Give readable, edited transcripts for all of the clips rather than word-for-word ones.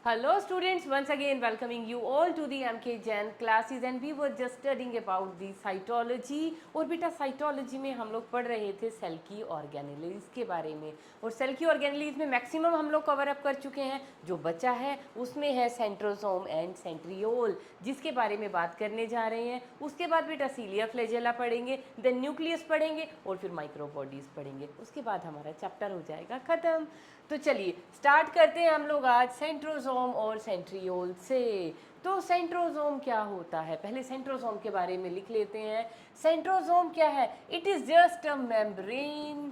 Hello students, once again welcoming you all to the MK Jain classes and we were just studying about the cytology और बेटा cytology में हम लोग पढ़ रहे थे सेल की ऑर्गेनेलीज के बारे में और सेल की ऑर्गेनेलीज में मैक्सिमम हम लोग कवर अप कर चुके हैं। जो बचा है उसमें है सेंट्रोसोम एंड सेंट्रियोल जिसके बारे में बात करने जा रहे हैं। उसके बाद बेटा सीलिया फ्लैजेला पढ़ेंगे, देन न्यूक्लियस पढ़ेंगे और फिर माइक्रोबॉडीज पढ़ेंगे। उसके बाद हमारा चैप्टर हो जाएगा ख़त्म। तो चलिए स्टार्ट करते हैं हम लोग आज सेंट्रोसोम और सेंट्रियोल से। तो सेंट्रोसोम क्या होता है, पहले सेंट्रोसोम के बारे में लिख लेते हैं। सेंट्रोसोम क्या है? It is just a membrane.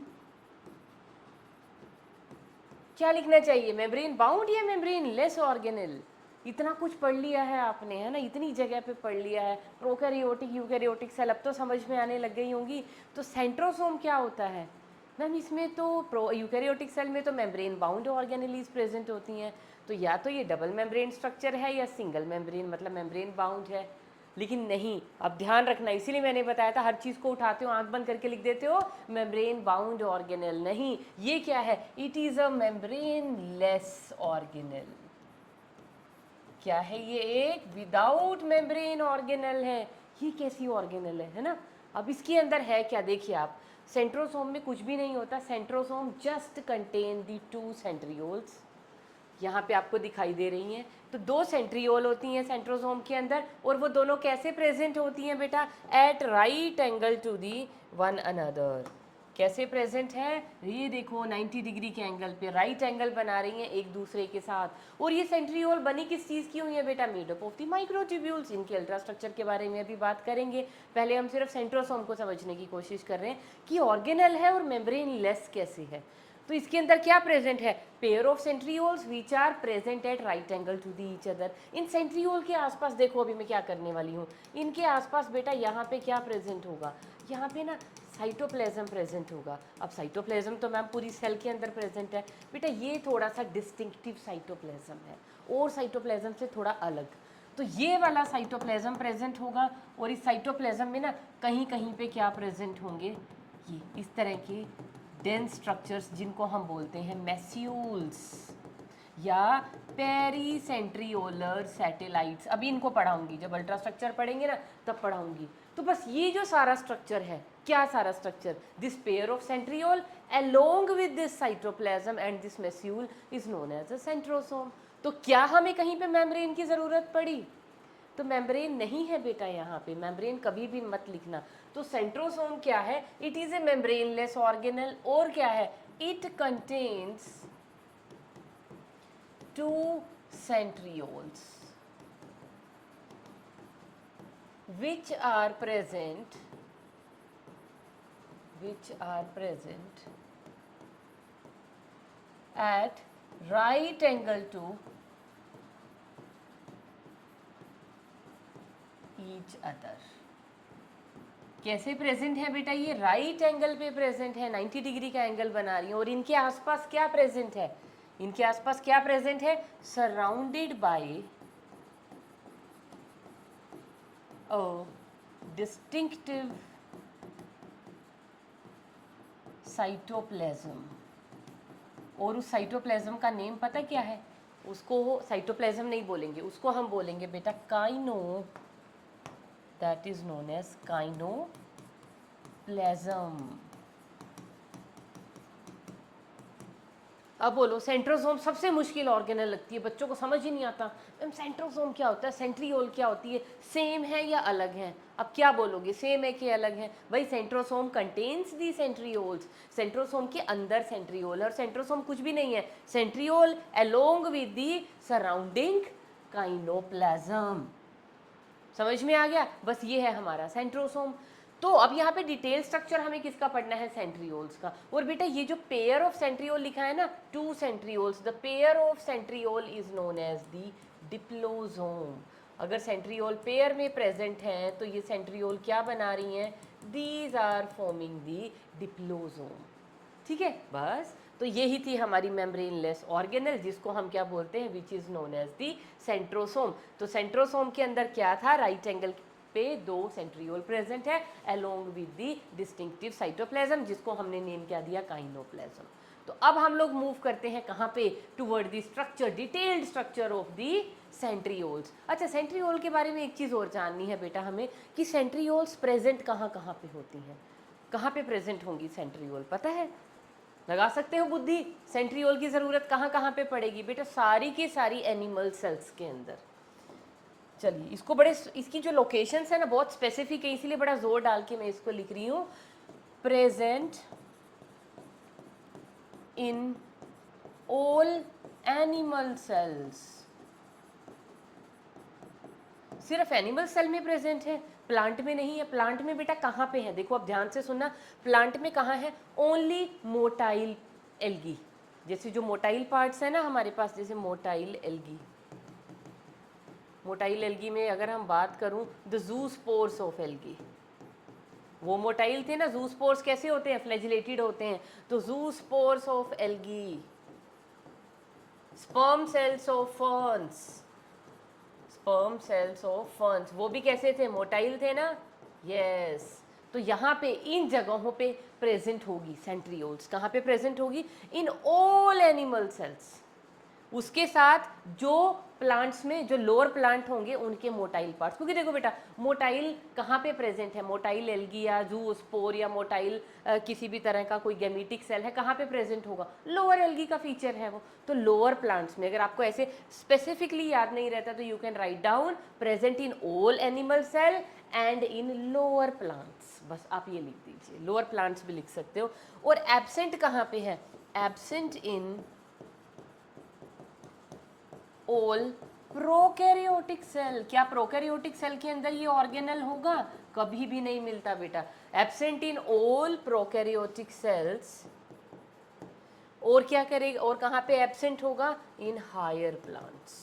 क्या लिखना चाहिए, मेम्ब्रेन बाउंड या मेम्ब्रेन लेस ऑर्गेनेल? इतना कुछ पढ़ लिया है आपने, है ना, इतनी जगह पे पढ़ लिया है। प्रोकैरियोटिक यूकैरियोटिक सेल अब तो समझ में आने लग गई होंगी। तो सेंट्रोसोम क्या होता है मैम? इसमें तो प्रो यूकैरियोटिक सेल में तो मेम्ब्रेन बाउंड ऑर्गेनेलीज प्रेजेंट होती हैं। तो या तो ये डबल मेम्ब्रेन स्ट्रक्चर है या सिंगल मेम्ब्रेन मतलब मेम्ब्रेन बाउंड है। लेकिन नहीं, अब ध्यान रखना, इसीलिए मैंने बताया था हर चीज़ को उठाते हो आंख बंद करके लिख देते हो मेम्ब्रेन बाउंड ऑर्गेनेल। नहीं, ये क्या है? It is a membrane less organelle. क्या है ये? एक विदाउट मेम्ब्रेन ऑर्गेनेल है। ये कैसी ऑर्गेनेल है ना? अब इसके अंदर है क्या, देखिए आप। सेंट्रोसोम में कुछ भी नहीं होता। Centrosome just contain the two centrioles. यहाँ पे आपको दिखाई दे रही हैं। तो दो सेंट्रियोल होती हैं सेंट्रोसोम के अंदर और वो दोनों कैसे प्रेजेंट होती हैं बेटा? At right angle to the one another. कैसे प्रेजेंट है? ये देखो 90 डिग्री के एंगल पे राइट एंगल बना रही हैं एक दूसरे के साथ। और ये सेंट्रियोल बनी किस चीज़ की हुई है बेटा? Made up of the microtubules. इनके अल्ट्रा स्ट्रक्चर के बारे में अभी बात करेंगे। पहले हम सिर्फ सेंट्रोसोम को समझने की कोशिश कर रहे हैं कि ऑर्गेनल है और मेम्ब्रेन लेस कैसे है। तो इसके अंदर क्या प्रेजेंट है? Pair of centrioles which are present at right angle to the each other. इन सेंट्रियोल के आसपास देखो अभी मैं क्या करने वाली हूँ। इनके आसपास बेटा यहाँ पे क्या प्रेजेंट होगा? यहाँ पे ना साइटोप्लाज्म प्रेजेंट होगा। अब साइटोप्लाज्म तो मैम पूरी सेल के अंदर प्रेजेंट है बेटा। ये थोड़ा सा डिस्टिंक्टिव साइटोप्लाज्म है और साइटोप्लाज्म से थोड़ा अलग। तो ये वाला साइटोप्लाज्म प्रेजेंट होगा और इस साइटोप्लाज्म में ना कहीं कहीं पे क्या प्रेजेंट होंगे? ये इस तरह के डेंस स्ट्रक्चर्स जिनको हम बोलते हैं मैस्यूल्स या पेरीसेंट्रियोलर सैटेलाइट्स। अभी इनको पढ़ाऊंगी, जब अल्ट्रा स्ट्रक्चर पढ़ेंगे ना तब पढ़ाऊंगी। तो बस ये जो सारा स्ट्रक्चर है, क्या सारा structure? This pair of centriole along with this cytoplasm and this मैस्यूल is known as a centrosome. तो क्या हमें कहीं पे मेम्ब्रेन की ज़रूरत पड़ी? तो मेम्ब्रेन नहीं है बेटा यहाँ पे, मेम्ब्रेन कभी भी मत लिखना। तो सेंट्रोसोम क्या है? It is a membraneless organelle. और क्या है? It contains two centrioles which are present at right angle to each other। कैसे प्रेजेंट है बेटा? ये राइट एंगल पे प्रेजेंट है, 90 डिग्री का एंगल बना रही है। और इनके आसपास क्या प्रेजेंट है? इनके आसपास क्या प्रेजेंट है? Surrounded by a distinctive cytoplasm. और उस साइटोप्लाज्म का नेम पता क्या है? उसको साइटोप्लाज्म नहीं बोलेंगे, उसको हम बोलेंगे बेटा kino. That is known as kinoplasm. अब बोलो, सेंट्रोसोम सबसे मुश्किल ऑर्गेनल लगती है, बच्चों को समझ ही नहीं आता मैम सेंट्रोसोम क्या होता है, सेंट्रियोल क्या होती है, सेम है या अलग है? अब क्या बोलोगे, सेम है कि अलग है? भाई centrosome contains the centrioles. Centrosome के अंदर सेंट्रियोल, और सेंट्रोसोम कुछ भी नहीं है, centriole along with the surrounding kinoplasm. समझ में आ गया? बस ये है हमारा सेंट्रोसोम। तो अब यहाँ पे डिटेल स्ट्रक्चर हमें किसका पढ़ना है? सेंट्रियोल्स का। और बेटा ये जो पेयर ऑफ सेंट्रियोल लिखा है ना, two centrioles, the pair of centriole is known as the diplosome. अगर सेंट्रियोल पेयर में प्रेजेंट हैं तो ये सेंट्रियोल क्या बना रही हैं? दीज आर फॉर्मिंग दी डिप्लोसोम। ठीक है, बस। तो यही थी हमारी मेम्ब्रेनलेस ऑर्गेनल जिसको हम क्या बोलते हैं? Which is known as the centrosome. तो सेंट्रोसोम के अंदर क्या था? राइट एंगल पे दो सेंट्रियोल प्रेजेंट है along with the distinctive cytoplasm जिसको हमने नेम क्या दिया? काइनोप्लाज्म। तो अब हम लोग मूव करते हैं कहाँ पे, toward the structure, detailed structure of the centrioles. अच्छा, सेंट्रियोल के बारे में एक चीज़ और जाननी है बेटा हमें कि सेंट्रियोल्स प्रेजेंट कहाँ कहाँ पे होती हैं, कहाँ पे प्रेजेंट होंगी सेंट्रियोल, पता है? लगा सकते हो बुद्धि, सेंट्रियोल की ज़रूरत कहाँ कहाँ पे पड़ेगी बेटा? सारी की सारी एनिमल सेल्स के अंदर। चलिए, इसको बड़े, इसकी जो लोकेशंस है ना बहुत स्पेसिफिक है, इसीलिए बड़ा जोर डाल के मैं इसको लिख रही हूँ, present in all animal cells. सिर्फ एनिमल सेल में प्रेजेंट है, प्लांट में नहीं है। प्लांट में बेटा कहाँ पे है, देखो अब ध्यान से सुनना, प्लांट में कहाँ है, ओनली मोटाइल एल्गी। जैसे जो मोटाइल पार्ट्स है ना हमारे पास, जैसे मोटाइल एल्गी, मोटाइल एल्गी में अगर हम बात करूं, द जूस्पोर्स ऑफ एल्गी, वो मोटाइल थे ना, जूस्पोर्स कैसे होते हैं, फ्लैजिलेटेड होते हैं, तो zoospores of algae, sperm cells of ferns, sperm cells of ferns, वो भी कैसे थे, मोटाइल थे ना, यस। तो यहाँ पे इन जगहों पे प्रेजेंट होगी सेंट्रियोल्स, कहाँ पे प्रेजेंट होगी, इन ऑल एनिमल सेल्स। उसके साथ जो प्लांट्स में जो लोअर प्लांट होंगे उनके मोटाइल पार्ट्स, क्योंकि देखो बेटा मोटाइल कहाँ पे प्रेजेंट है, मोटाइल एल्गी या जूस्पोर या मोटाइल किसी भी तरह का कोई गेमेटिक सेल है, कहाँ पे प्रेजेंट होगा, लोअर एल्गी का फीचर है वो। तो लोअर प्लांट्स में, अगर आपको ऐसे स्पेसिफिकली याद नहीं रहता तो you can write down present in all animal cell and in lower plants, बस आप ये लिख दीजिए, लोअर प्लांट्स भी लिख सकते हो। और एब्सेंट कहाँ पे है, absent in all prokaryotic cell. क्या प्रोकैरियोटिक सेल के अंदर ये ऑर्गेनल होगा, कभी भी नहीं मिलता बेटा। Absent in all prokaryotic cells, और क्या करेगा, और कहाँ पे एब्सेंट होगा, इन हायर प्लांट्स।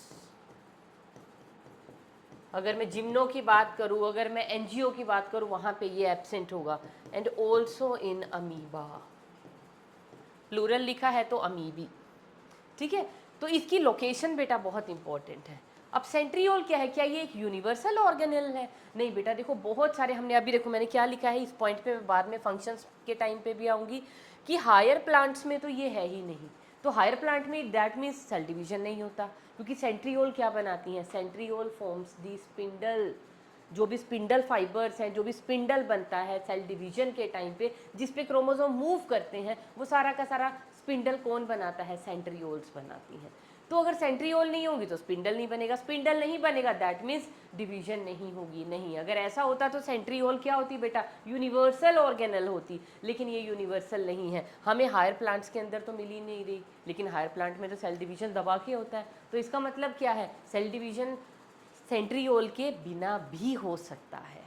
अगर मैं जिम्नो की बात करूँ, अगर मैं एनजीओ की बात करूँ, वहाँ पे ये एब्सेंट होगा। And also in amoeba, plural लिखा है तो अमीबी, ठीक है। तो इसकी लोकेशन बेटा बहुत इंपॉर्टेंट है। अब सेंट्रियोल क्या है, क्या ये एक यूनिवर्सल ऑर्गेनेल है? नहीं बेटा, देखो बहुत सारे, हमने अभी देखो मैंने क्या लिखा है, इस पॉइंट पे मैं बाद में फंक्शंस के टाइम पे भी आऊँगी कि हायर प्लांट्स में तो ये है ही नहीं। तो हायर प्लांट में दैट मीन्स सेल डिवीजन नहीं होता, क्योंकि सेंट्रियोल क्या बनाती हैं, सेंट्रियोल फॉर्म्स दी स्पिंडल। जो भी स्पिंडल फाइबर्स हैं, जो भी स्पिंडल बनता है सेल डिवीजन के टाइम पे, जिस पे क्रोमोसोम मूव करते हैं, वो सारा का सारा स्पिंडल कौन बनाता है, सेंट्रियोल्स बनाती हैं। तो अगर सेंट्रियोल नहीं होगी तो स्पिंडल नहीं बनेगा, स्पिंडल नहीं बनेगा दैट मीन्स डिवीजन नहीं होगी। नहीं, अगर ऐसा होता तो सेंट्रियोल क्या होती बेटा, यूनिवर्सल ऑर्गेनल होती। लेकिन ये यूनिवर्सल नहीं है, हमें हायर प्लांट्स के अंदर तो मिल ही नहीं रही। लेकिन हायर प्लांट में तो सेल डिवीजन दबा के होता है। तो इसका मतलब क्या है, सेल डिवीजन सेंट्रियोल के बिना भी हो सकता है,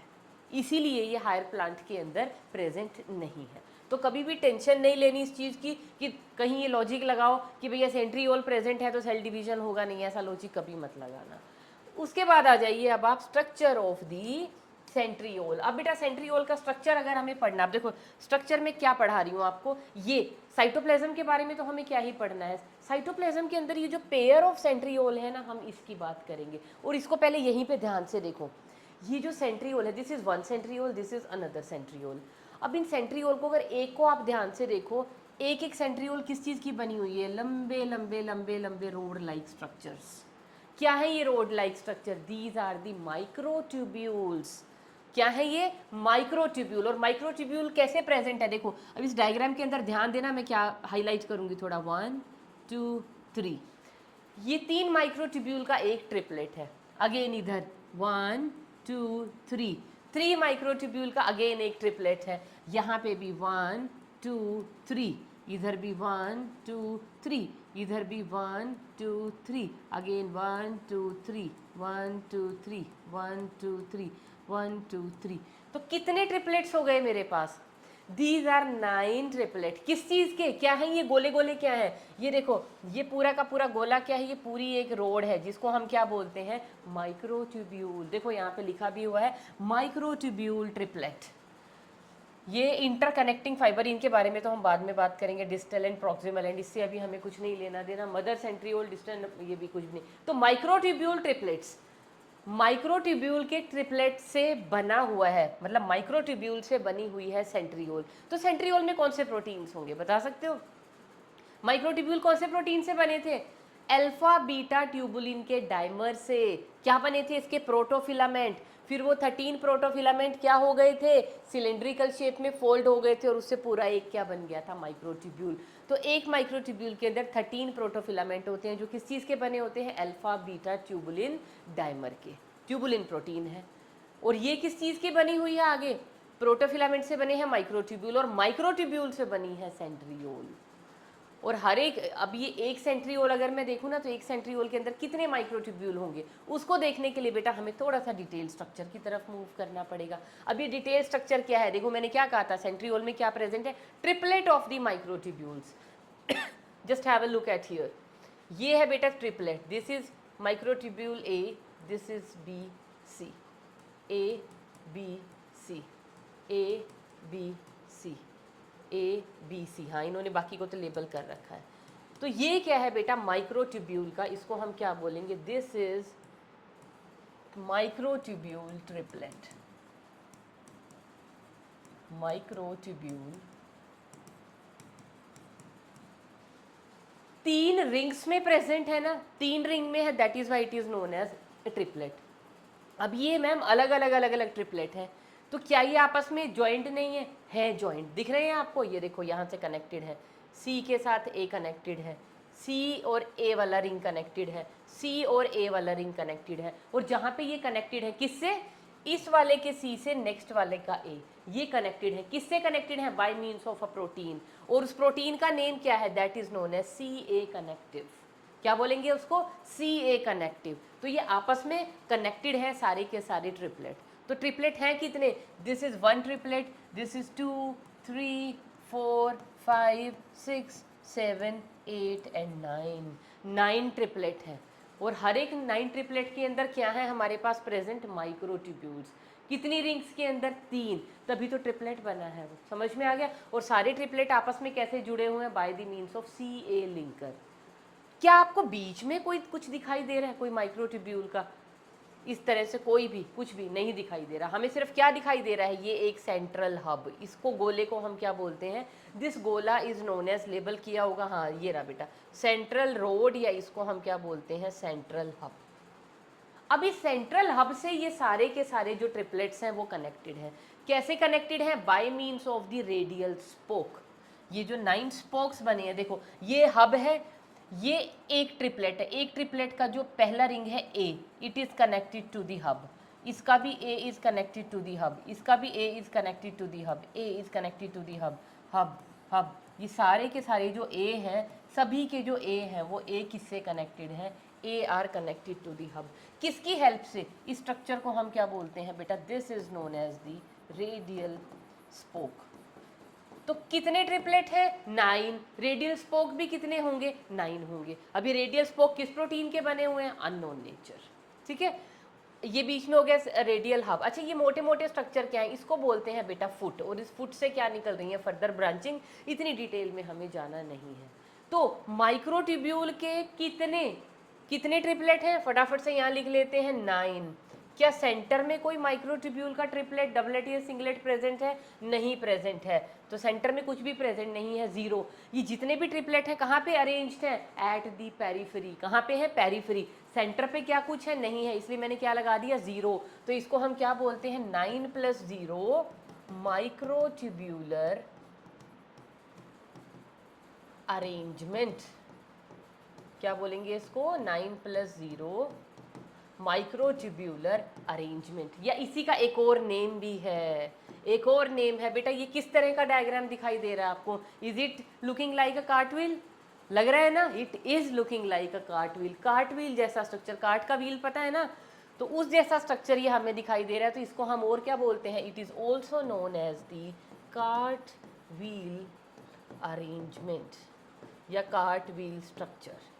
इसीलिए ये हायर प्लांट के अंदर प्रेजेंट नहीं है। तो कभी भी टेंशन नहीं लेनी इस चीज़ की कि कहीं ये लॉजिक लगाओ कि भैया सेंट्रियोल प्रेजेंट है तो सेल डिवीजन होगा नहीं, ऐसा लॉजिक कभी मत लगाना। उसके बाद आ जाइए अब आप स्ट्रक्चर ऑफ दी सेंट्रियोल। अब बेटा सेंट्रियोल का स्ट्रक्चर अगर हमें पढ़ना, अब देखो स्ट्रक्चर में क्या पढ़ा रही हूँ आपको, ये साइटोप्लाज्म के बारे में तो हमें क्या ही पढ़ना है। साइटोप्लाज्म के अंदर ये जो पेयर ऑफ सेंट्रियोल है ना, हम इसकी बात करेंगे। और इसको पहले यहीं पे ध्यान से देखो, ये जो सेंट्रियोल है, this is one centriole, this is another centriole. अब इन सेंट्रियोल को अगर एक को आप ध्यान से देखो, एक एक सेंट्रियोल किस चीज़ की बनी हुई है, लंबे लंबे लंबे लंबे रोड लाइक स्ट्रक्चर्स। क्या है ये rod like structure, these are the microtubules. क्या है ये, माइक्रोट्यूब्यूल। और माइक्रोट्यूब्यूल कैसे प्रेजेंट है, देखो अब इस डायग्राम के अंदर ध्यान देना, मैं क्या हाईलाइट करूंगी थोड़ा, 1 2 3, ये 3 माइक्रोट्यूब्यूल का एक ट्रिपलेट है। अगेन इधर 1 2 3, 3 माइक्रोट्यूब्यूल का अगेन एक ट्रिपलेट है। यहाँ पे भी 1 2 3, इधर भी 1 2 3, इधर भी 1 2 3, अगेन 1 2 3 1 2 3 1 2 3 1 2 3। तो कितने ट्रिपलेट्स हो गए मेरे पास, दीज आर 9 ट्रिपलेट। किस चीज़ के, क्या है ये गोले गोले, क्या है ये, देखो ये पूरा का पूरा गोला क्या है, ये पूरी एक रोड है जिसको हम क्या बोलते हैं, माइक्रोट्यूब्यूल। देखो यहाँ पे लिखा भी हुआ है माइक्रोट्यूब्यूल ट्रिपलेट। ये इंटरकनेक्टिंग फाइबर, इनके बारे में तो हम बाद में बात करेंगे, डिस्टल एंड प्रॉक्सिमल एंड, इससे अभी हमें कुछ नहीं लेना देना, मदर सेंट्रियोल डिस्टल ये भी कुछ नहीं। तो माइक्रोट्यूब्यूल ट्रिपलेट्स, माइक्रोट्यूब्यूल के ट्रिपलेट से बना हुआ है, मतलब माइक्रोट्यूब्यूल से बनी हुई है सेंट्रियोल। तो सेंट्रियोल में कौन से प्रोटीन्स होंगे बता सकते हो, माइक्रोट्यूब्यूल कौन से प्रोटीन से बने थे? अल्फा बीटा ट्यूबुलिन के डाइमर से। क्या बने थे इसके? प्रोटोफिलामेंट। फिर वो 13 प्रोटोफिलामेंट क्या हो गए थे? सिलेंड्रिकल शेप में फोल्ड हो गए थे और उससे पूरा एक क्या बन गया था? माइक्रोट्यूब्यूल। तो एक माइक्रोट्यूब्यूल के अंदर 13 प्रोटोफिलामेंट होते हैं जो किस चीज़ के बने होते हैं? अल्फा बीटा ट्यूबुलिन डाइमर के। ट्यूबुलिन प्रोटीन है। और ये किस चीज़ की बनी हुई है? आगे प्रोटोफिलामेंट से बने हैं माइक्रोट्यूब्यूल, और माइक्रोट्यूब्यूल से बनी है सेंट्रियोल। और हर एक, अब ये एक सेंट्रियोल अगर मैं देखूँ ना, तो एक सेंट्रियोल के अंदर कितने माइक्रोट्यूब्यूल होंगे, उसको देखने के लिए बेटा हमें थोड़ा सा डिटेल स्ट्रक्चर की तरफ मूव करना पड़ेगा। अब ये डिटेल स्ट्रक्चर क्या है? देखो मैंने क्या कहा था, सेंट्रियोल में क्या प्रेजेंट है? Triplet of the microtubules. Just have a look at here. ये है बेटा triplet. This is microtubule A, this is B C, A B C, A B C, A B C. हाँ, इन्होंने बाकी को तो लेबल कर रखा है। तो ये क्या है बेटा? माइक्रोट्यूब्यूल का, इसको हम क्या बोलेंगे? This is microtubule triplet. Microtubule 3 rings में प्रेजेंट है ना, 3 रिंग में है, that is why it is known as triplet. अब ये मैम अलग अलग ट्रिपलेट है, तो क्या ये आपस में जॉइंट नहीं है? है जॉइंट। दिख रहे हैं आपको? ये देखो यहाँ से कनेक्टेड है, सी के साथ ए कनेक्टेड है, सी और ए वाला रिंग कनेक्टेड है, सी और ए वाला रिंग कनेक्टेड है। और जहाँ पे ये कनेक्टेड है किससे? इस वाले के सी से नेक्स्ट वाले का ए, ये कनेक्टेड है। किससे कनेक्टेड है? By means of a protein. और उस प्रोटीन का नेम क्या है? That is known as C A connective. क्या बोलेंगे उसको? C A connective. तो ये आपस में कनेक्टेड है सारे के सारे ट्रिपलेट। तो ट्रिपलेट हैं कितने? This is 1 triplet, this is 2 3 4 5 6 7 8 and 9 triplet है। और हर एक 9 ट्रिपलेट के अंदर क्या है हमारे पास प्रेजेंट? माइक्रोट्यूब्यूल्स। कितनी रिंग्स के अंदर? 3। तभी तो ट्रिपलेट बना है। वो समझ में आ गया? और सारे ट्रिपलेट आपस में कैसे जुड़े हुए हैं? By the means of C A linker. क्या आपको बीच में कोई कुछ दिखाई दे रहा है? कोई माइक्रोट्यूब्यूल का इस तरह से कोई भी कुछ भी नहीं दिखाई दे रहा। हमें सिर्फ क्या दिखाई दे रहा है? ये एक सेंट्रल हब। इसको गोले को हम क्या बोलते हैं? दिस गोला इज नोन एज, लेबल किया होगा, हाँ ये रहा बेटा, सेंट्रल रोड, या इसको हम क्या बोलते हैं? Central hub. अब इस सेंट्रल हब से ये सारे के सारे जो ट्रिपलेट्स हैं वो कनेक्टेड हैं। कैसे कनेक्टेड हैं? Bye means of the radial spoke. ये जो 9 स्पोक्स बने हैं, देखो ये हब है, ये एक ट्रिपलेट है। एक ट्रिपलेट का जो पहला रिंग है A, it is connected to the hub. इसका भी A is connected to the hub, इसका भी A is connected to the hub, A is connected to the hub, hub hub. ये सारे के सारे जो ए हैं, सभी के जो ए हैं वो ए किससे कनेक्टेड हैं? A are connected to the hub. किसकी हेल्प से? इस स्ट्रक्चर को हम क्या बोलते हैं बेटा? This is known as the radial spoke. तो कितने ट्रिपलेट है? 9। रेडियल स्पोक भी कितने होंगे? 9 होंगे। अभी रेडियल स्पोक किस प्रोटीन के बने हुए हैं? Unknown nature. ठीक है, ये बीच में हो गया रेडियल हब। अच्छा, ये मोटे मोटे स्ट्रक्चर क्या है? इसको बोलते हैं बेटा फुट। और इस फुट से क्या निकल रही है? Further branching. इतनी डिटेल में हमें जाना नहीं है। तो माइक्रोट्यूब्यूल के कितने कितने ट्रिपलेट हैं? फटाफट से यहाँ लिख लेते हैं, 9। क्या सेंटर में कोई माइक्रोट्यूब्यूल का ट्रिपलेट, डबलेट या सिंगलेट प्रेजेंट है? नहीं प्रेजेंट है। तो सेंटर में कुछ भी प्रेजेंट नहीं है, 0। ये जितने भी ट्रिपलेट हैं कहाँ पे अरेंज्ड हैं? At the periphery. कहाँ पे है? पेरीफेरी। सेंटर पे क्या कुछ है? नहीं है, इसलिए मैंने क्या लगा दिया? 0। तो इसको हम क्या बोलते हैं? 9 + 0 माइक्रोट्यूब्यूलर अरेंजमेंट। क्या बोलेंगे इसको? 9 + 0 माइक्रोट्यूब्यूलर अरेंजमेंट। या इसी का एक और नेम भी है, एक और नेम है बेटा। ये किस तरह का डायग्राम दिखाई दे रहा है आपको? Is it looking like a cartwheel? लग रहा है ना? It is looking like a cartwheel. Cartwheel जैसा स्ट्रक्चर, कार्ट का व्हील पता है ना, तो उस जैसा स्ट्रक्चर ये हमें दिखाई दे रहा है। तो इसको हम और क्या बोलते हैं? It is also known as the cart wheel arrangement या कार्ट व्हील स्ट्रक्चर।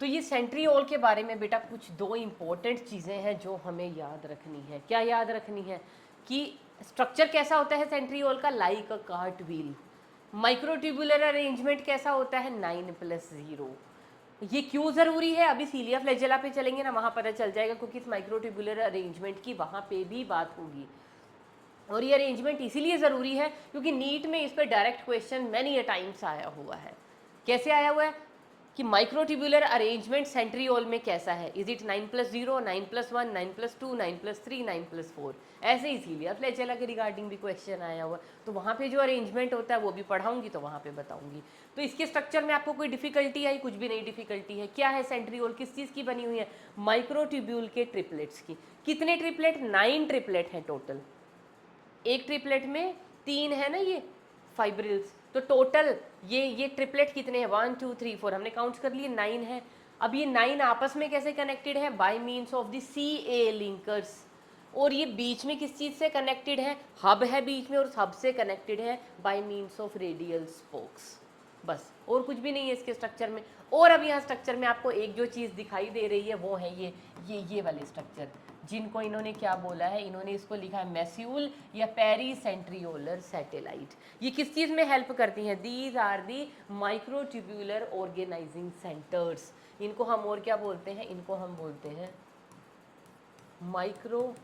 तो ये सेंट्रियोल के बारे में बेटा कुछ 2 इंपॉर्टेंट चीज़ें हैं जो हमें याद रखनी है। क्या याद रखनी है? कि स्ट्रक्चर कैसा होता है सेंट्रियोल का? Like a cart wheel. Microtubular arrangement कैसा होता है? 9 + 0। ये क्यों ज़रूरी है? अभी सीलिया फ्लैजेला पे चलेंगे ना, वहाँ पता चल जाएगा, क्योंकि इस माइक्रोट्यूबुलर अरेंजमेंट की वहाँ पे भी बात होगी। और ये अरेंजमेंट इसीलिए ज़रूरी है क्योंकि नीट में इस पर डायरेक्ट क्वेश्चन मैनी टाइम्स आया हुआ है। कैसे आया हुआ है कि माइक्रोट्यूब्यूलर अरेंजमेंट सेंट्रियोल में कैसा है, इज इट 9+0, 9+1, 9+2, 9+3, 9+4, ऐसे ही इसीलिए फ्लैजेला के रिगार्डिंग भी क्वेश्चन आया हुआ है। तो वहाँ पे जो अरेंजमेंट होता है वो भी पढ़ाऊंगी तो वहाँ पे बताऊंगी। तो इसके स्ट्रक्चर में आपको कोई डिफिकल्टी आई? कुछ भी नहीं डिफिकल्टी है। क्या है सेंट्रियोल, किस चीज़ की बनी हुई है? माइक्रोट्यूब्यूल के ट्रिपलेट्स की। कितने ट्रिपलेट? 9 ट्रिपलेट हैं टोटल। एक ट्रिपलेट में 3 है ना ये फाइब्रिल्स, तो टोटल ये ट्रिपलेट कितने हैं? 1 2 3 4, हमने काउंट कर लिए 9 है। अब ये 9 आपस में कैसे कनेक्टेड है? By means of the CA linkers. और ये बीच में किस चीज़ से कनेक्टेड है? हब है बीच में और हब से कनेक्टेड है by means of radial spokes. बस, और कुछ भी नहीं है इसके स्ट्रक्चर में। और अब यहाँ स्ट्रक्चर में आपको एक जो चीज़ दिखाई दे रही है वो है ये वाले स्ट्रक्चर, जिनको इन्होंने क्या बोला है? इन्होंने इसको लिखा है मेस्यूल या पेरीसेंट्रियोलर सैटेलाइट। ये किस चीज़ में हेल्प करती हैं? These are the microtubular organising centres. इनको हम और क्या बोलते हैं? इनको हम बोलते हैं माइक्रोट्यूब्यूलर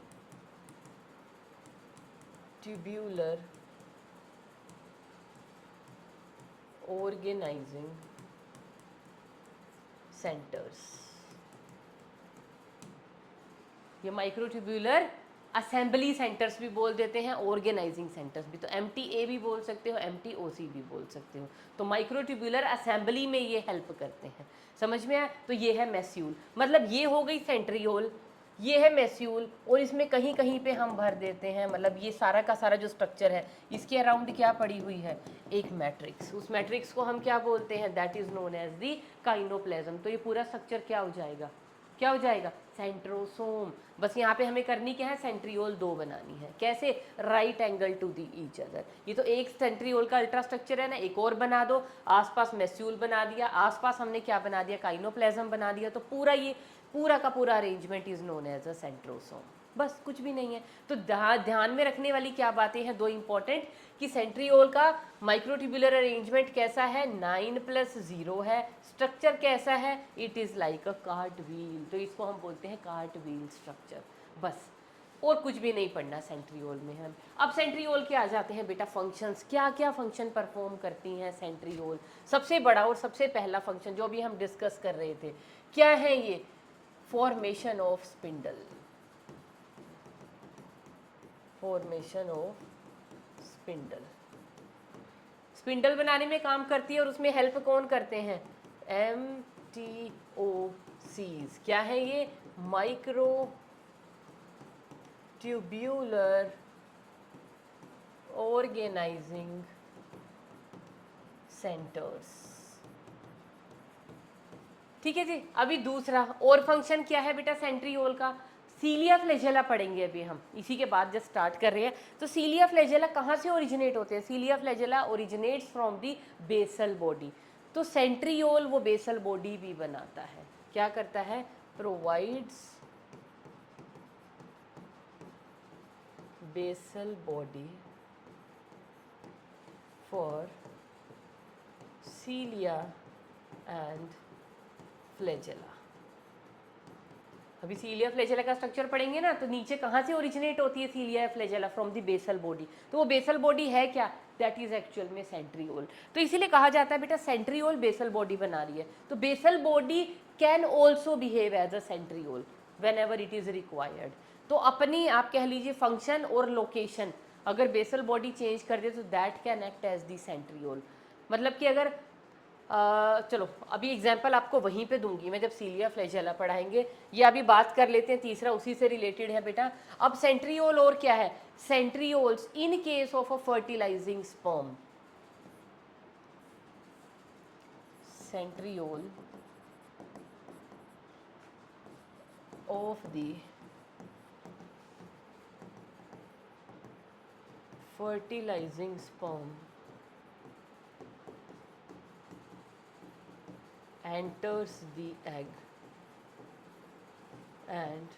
ऑर्गेनाइजिंग सेंटर्स। ये माइक्रोट्यूब्यूलर असेंबली सेंटर्स भी बोल देते हैं, ऑर्गेनाइजिंग सेंटर्स भी। तो MTA भी बोल सकते हो, MTOC भी बोल सकते हो। तो माइक्रोट्यूब्यूलर असेंबली में ये हेल्प करते हैं। समझ में आया? तो ये है मेस्यूल, मतलब ये हो गई सेंट्रियोल, ये है मेस्यूल, और इसमें कहीं कहीं पे हम भर देते हैं, मतलब ये सारा का सारा जो स्ट्रक्चर है इसके अराउंड क्या पड़ी हुई है? एक मैट्रिक्स। उस मैट्रिक्स को हम क्या बोलते हैं? That is known as the kinoplasm. तो ये पूरा स्ट्रक्चर क्या हो जाएगा? क्या हो जाएगा? सेंट्रोसोम। बस यहाँ पे हमें करनी क्या है? सेंट्रियोल 2 बनानी है। कैसे? Right angle to the each other. ये तो एक सेंट्रियोल का अल्ट्रा स्ट्रक्चर है ना, एक और बना दो, आसपास मेस्यूल बना दिया, आसपास हमने क्या बना दिया? काइनोप्लेज्म बना दिया। तो पूरा ये पूरा का पूरा arrangement is known as a centrosome. बस, कुछ भी नहीं है। तो ध्यान में रखने वाली क्या बातें हैं? 2 इंपॉर्टेंट, कि सेंट्रियोल का माइक्रोट्यूब्यूलर अरेंजमेंट कैसा है? 9+0 है। स्ट्रक्चर कैसा है? It is like a cart wheel. तो इसको हम बोलते हैं कार्ट व्हील स्ट्रक्चर। बस, और कुछ भी नहीं पढ़ना सेंट्रियोल में हम। अब सेंट्रियोल के आ जाते हैं बेटा फंक्शंस। क्या क्या फंक्शन परफॉर्म करती हैं सेंट्रियोल? सबसे बड़ा और सबसे पहला फंक्शन जो अभी हम डिस्कस कर रहे थे, क्या है ये? Formation of spindle. Formation of spindle. Spindle बनाने में काम करती है और उसमें हेल्प कौन करते हैं? MTOCs। क्या है ये? Micro tubular organising centres. ठीक है जी। अभी दूसरा और फंक्शन क्या है बेटा सेंट्रियोल का? सीलिया फ्लैजेला पढ़ेंगे अभी हम, इसी के बाद जब स्टार्ट कर रहे हैं। तो सीलिया फ्लैजेला कहाँ से ओरिजिनेट होते हैं? Cilia flagella originates from the basal body. तो सेंट्रियोल वो बेसल बॉडी भी बनाता है। क्या करता है? Provides basal body for cilia and flagella. अभी सीलिया फ्लैजेला का स्ट्रक्चर पढ़ेंगे ना, तो नीचे कहाँ से ओरिजिनेट होती है cilia flagella? From the basal body. तो वो बेसल बॉडी है क्या? दैट इज एक्चुअल में सेंट्रियोल। तो इसीलिए कहा जाता है बेटा सेंट्रियोल बेसल बॉडी बना रही है। तो basal body can also behave as a centriole whenever it is required. तो अपनी आप कह लीजिए फंक्शन और लोकेशन अगर बेसल बॉडी चेंज कर दे तो that can act as the centriole. मतलब कि अगर चलो अभी एग्जाम्पल आपको वहीं पे दूंगी मैं जब सीलिया फ्लैजेला पढ़ाएंगे। ये अभी बात कर लेते हैं, तीसरा उसी से रिलेटेड है बेटा। अब सेंट्रियोल और क्या है? Centrioles in case of a fertilising sperm. Centriole of the fertilizing sperm enters the egg and